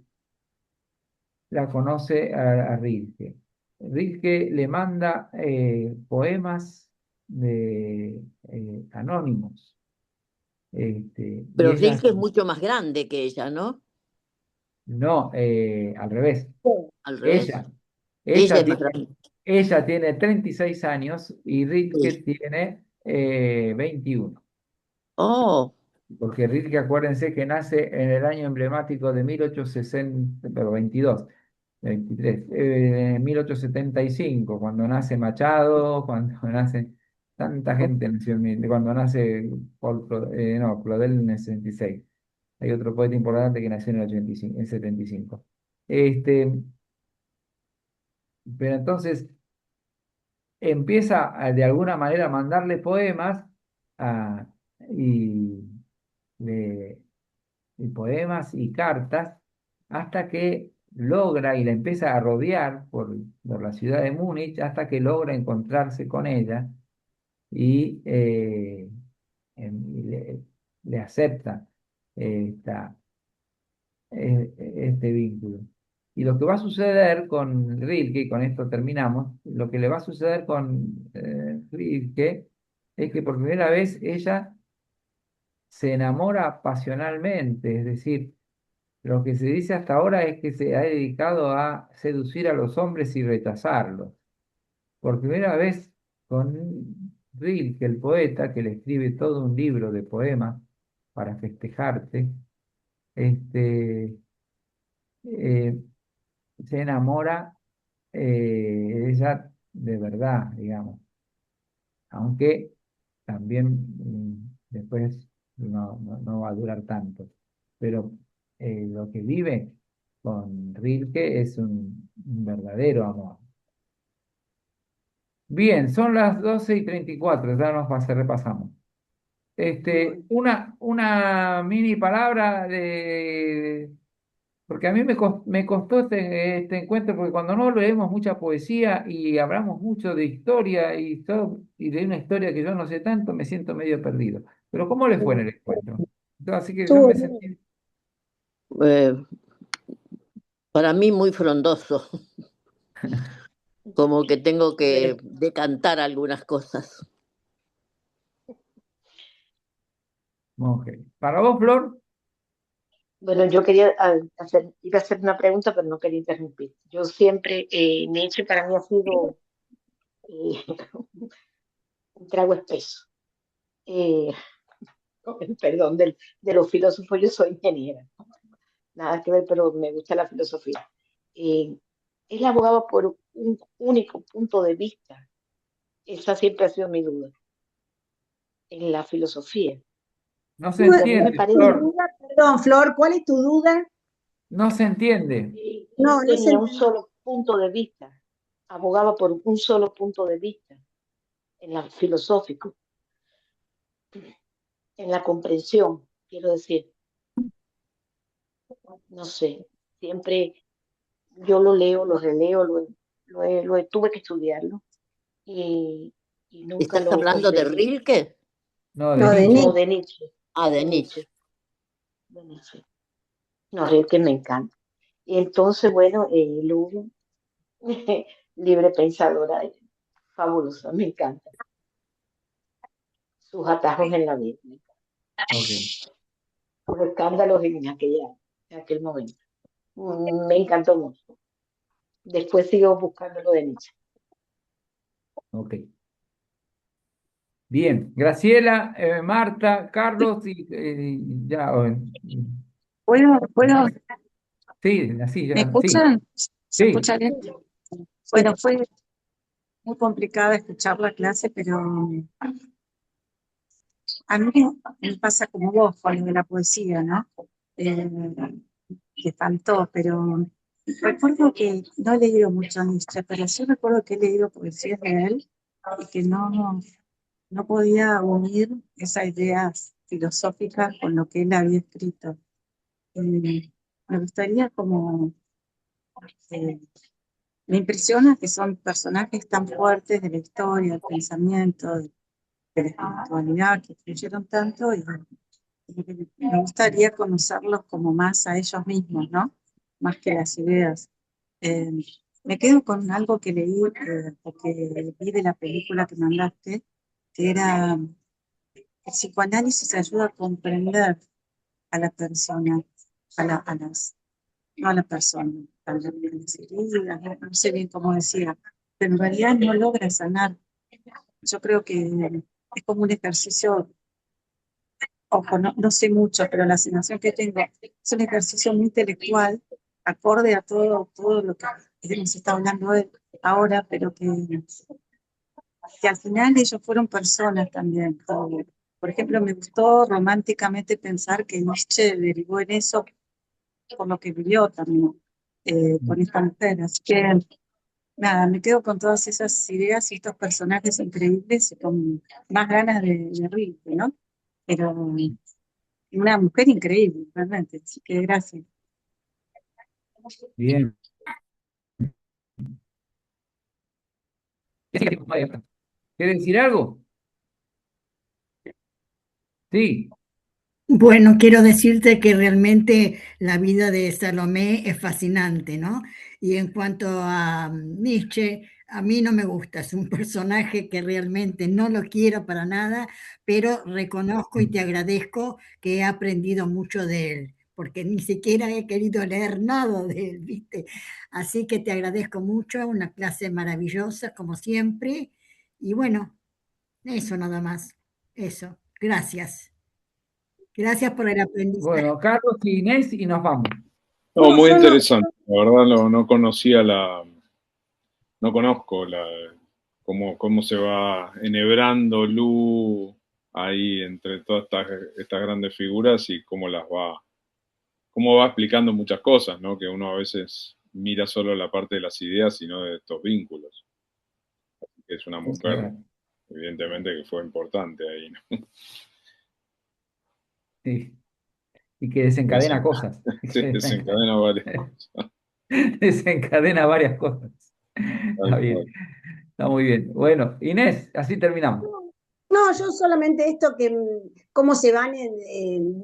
la conoce a Rilke. Rilke le manda poemas anónimos, y Pero ella Rilke es mucho más grande que ella, ¿no? no, al revés. Al revés. Ella, Ella ella, es más ti- grande. ella tiene 36 años y Rilke Sí. tiene 21. Oh, Porque Rilke, acuérdense que nace en el año emblemático de 1860, pero 22, 23, 1875, cuando nace Machado, cuando nace tanta gente, cuando nace no, Claudel en el 66. Hay otro poeta importante que nació en el 85, en 75. Este, pero entonces empieza de alguna manera a mandarle poemas a- y, le- y poemas y cartas hasta que logra y la empieza a rodear por la ciudad de Múnich hasta que logra encontrarse con ella y, y le acepta esta este vínculo. Y lo que va a suceder con Rilke, y con esto terminamos, lo que le va a suceder con Rilke es que por primera vez ella se enamora pasionalmente, es decir, lo que se dice hasta ahora es que se ha dedicado a seducir a los hombres y rechazarlos. Por primera vez con Rilke, el poeta, que le escribe todo un libro de poemas para festejarte, este, eh, se enamora ella de verdad, digamos, aunque también después no va a durar tanto. Pero lo que vive con Rilke es un verdadero amor. Bien, son las 12:34, ya nos repasamos. una mini palabra porque a mí me costó este encuentro, porque cuando no leemos mucha poesía y hablamos mucho de historia y todo, y de una historia que yo no sé tanto, me siento medio perdido. Pero ¿cómo le fue en el encuentro? Así que yo me Estuvo, sentí, Eh, para mí muy frondoso, como que tengo que decantar algunas cosas. ok. ¿Para vos, Flor? Bueno, yo quería iba a hacer una pregunta, pero no quería interrumpir. Yo siempre, Nietzsche para mí ha sido eh, un trago espeso. Eh, con el perdón de los filósofos, yo soy ingeniera, nada que ver, pero me gusta la filosofía. Eh, él abogaba por un único punto de vista. Esa siempre ha sido mi duda en la filosofía. No se Y a mí me entiende, parece tu Flor, duda, perdón, Flor, ¿cuál es tu duda? no se entiende. que No, él no se tenía un entendió. solo punto de vista, abogaba por un solo punto de vista en la filosófico, en la comprensión, quiero decir, no sé, siempre yo lo leo, lo releo, tuve que estudiarlo y, y nunca ¿Estás lo hablando de comprendí. Rilke? No, de No, de Nietzsche. No, Nietzsche. de Nietzsche, Ah, de de Nietzsche. Nietzsche, de Nietzsche. No, es que me encanta. Y entonces, bueno, Lugo, libre pensadora, fabulosa, me encanta. Sus atajos en la vida, Ok, sus escándalos en aquel momento. Me encantó mucho. Después sigo buscando lo de Nietzsche. ok. Bien, Graciela, Marta, Carlos y ya. ¿Puedo? Sí, así ¿Me ya, sí, escuchan? ¿Se sí. escucha bien? Bueno, fue muy complicada escuchar la clase, pero a mí me pasa como vos con lo de la poesía, ¿no? Eh, que faltó, pero recuerdo que no he leído mucho a Nietzsche, pero sí recuerdo que he leído poesías de él y que no podía unir esa idea filosófica con lo que él había escrito. Me gustaría como, eh, me impresiona que son personajes tan fuertes de la historia, del pensamiento, de la espiritualidad, que influyeron tanto y me gustaría conocerlos como más a ellos mismos, ¿no? Más que las ideas. Eh, Me quedo con algo que leí, porque vi de la película que mandaste, que era el psicoanálisis ayuda a comprender a la persona, no a la persona, a las heridas, no sé bien cómo decía, pero en realidad no logra sanar. Yo creo que es como un ejercicio, ojo, no sé mucho, pero la sensación que tengo es un ejercicio muy intelectual, acorde a todo lo que hemos estado hablando ahora, pero que al final ellos fueron personas también. Por ejemplo, me gustó románticamente pensar que Nietzsche derivó en eso por lo que vivió también con esta mujer. Así que nada, me quedo con todas esas ideas y estos personajes increíbles y con más ganas de Rilke, ¿no? Pero una mujer increíble, realmente. Así que gracias. Bien. ¿Quieres decir algo? Sí, Bueno, quiero decirte que realmente la vida de Salomé es fascinante, ¿no? Y en cuanto a Nietzsche, a mí no me gusta, es un personaje que realmente no lo quiero para nada, pero reconozco y te agradezco que he aprendido mucho de él, porque ni siquiera he querido leer nada de él, ¿viste? Así que te agradezco mucho, una clase maravillosa como siempre, y bueno, eso nada más, eso, gracias. Gracias por el aprendizaje. bueno, Carlos y Inés y nos vamos. No, No, muy yo no, interesante. La verdad no conocía no conozco cómo se va enhebrando Lu ahí entre todas estas grandes figuras y cómo va explicando muchas cosas, ¿no? Que uno a veces mira solo la parte de las ideas y no de estos vínculos. Es una mujer, evidentemente, que fue importante ahí, ¿no? Sí. Y que desencadena cosas. Sí, desencadena varias cosas. Desencadena varias cosas. Está Tal bien, cual. está muy bien. Bueno, Inés, así terminamos. No, yo solamente esto que cómo se van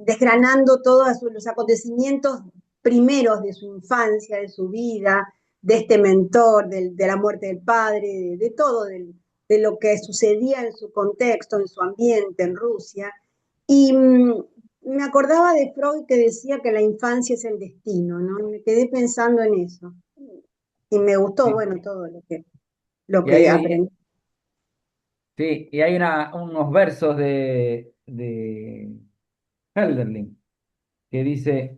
desgranando todos los acontecimientos primeros de su infancia, de su vida, de este mentor, de la muerte del padre, de todo, de lo que sucedía en su contexto, en su ambiente, en Rusia. Y me acordaba de Freud que decía que la infancia es el destino, ¿no? Y me quedé pensando en eso. Y me gustó, Sí. bueno, todo lo Y que hay, aprendí. sí, y hay unos versos de Hölderlin que dice,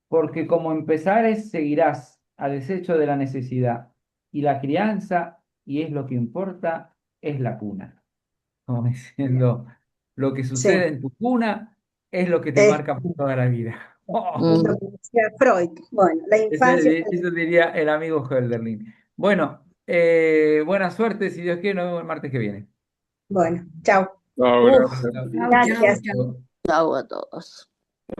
porque como empezares seguirás a desecho de la necesidad, y la crianza, y es lo que importa, es la cuna. Como diciendo, lo que sucede Sí. en tu cuna es lo que te Es marca por toda la vida. lo que decía Freud. Bueno, la infancia está. Eso diría el amigo Hölderlin. Bueno, buena suerte, si Dios quiere, nos vemos el martes que viene. Bueno, chao. Chao, Uf, gracias. Chao, chao, Gracias. chao. Chao a todos.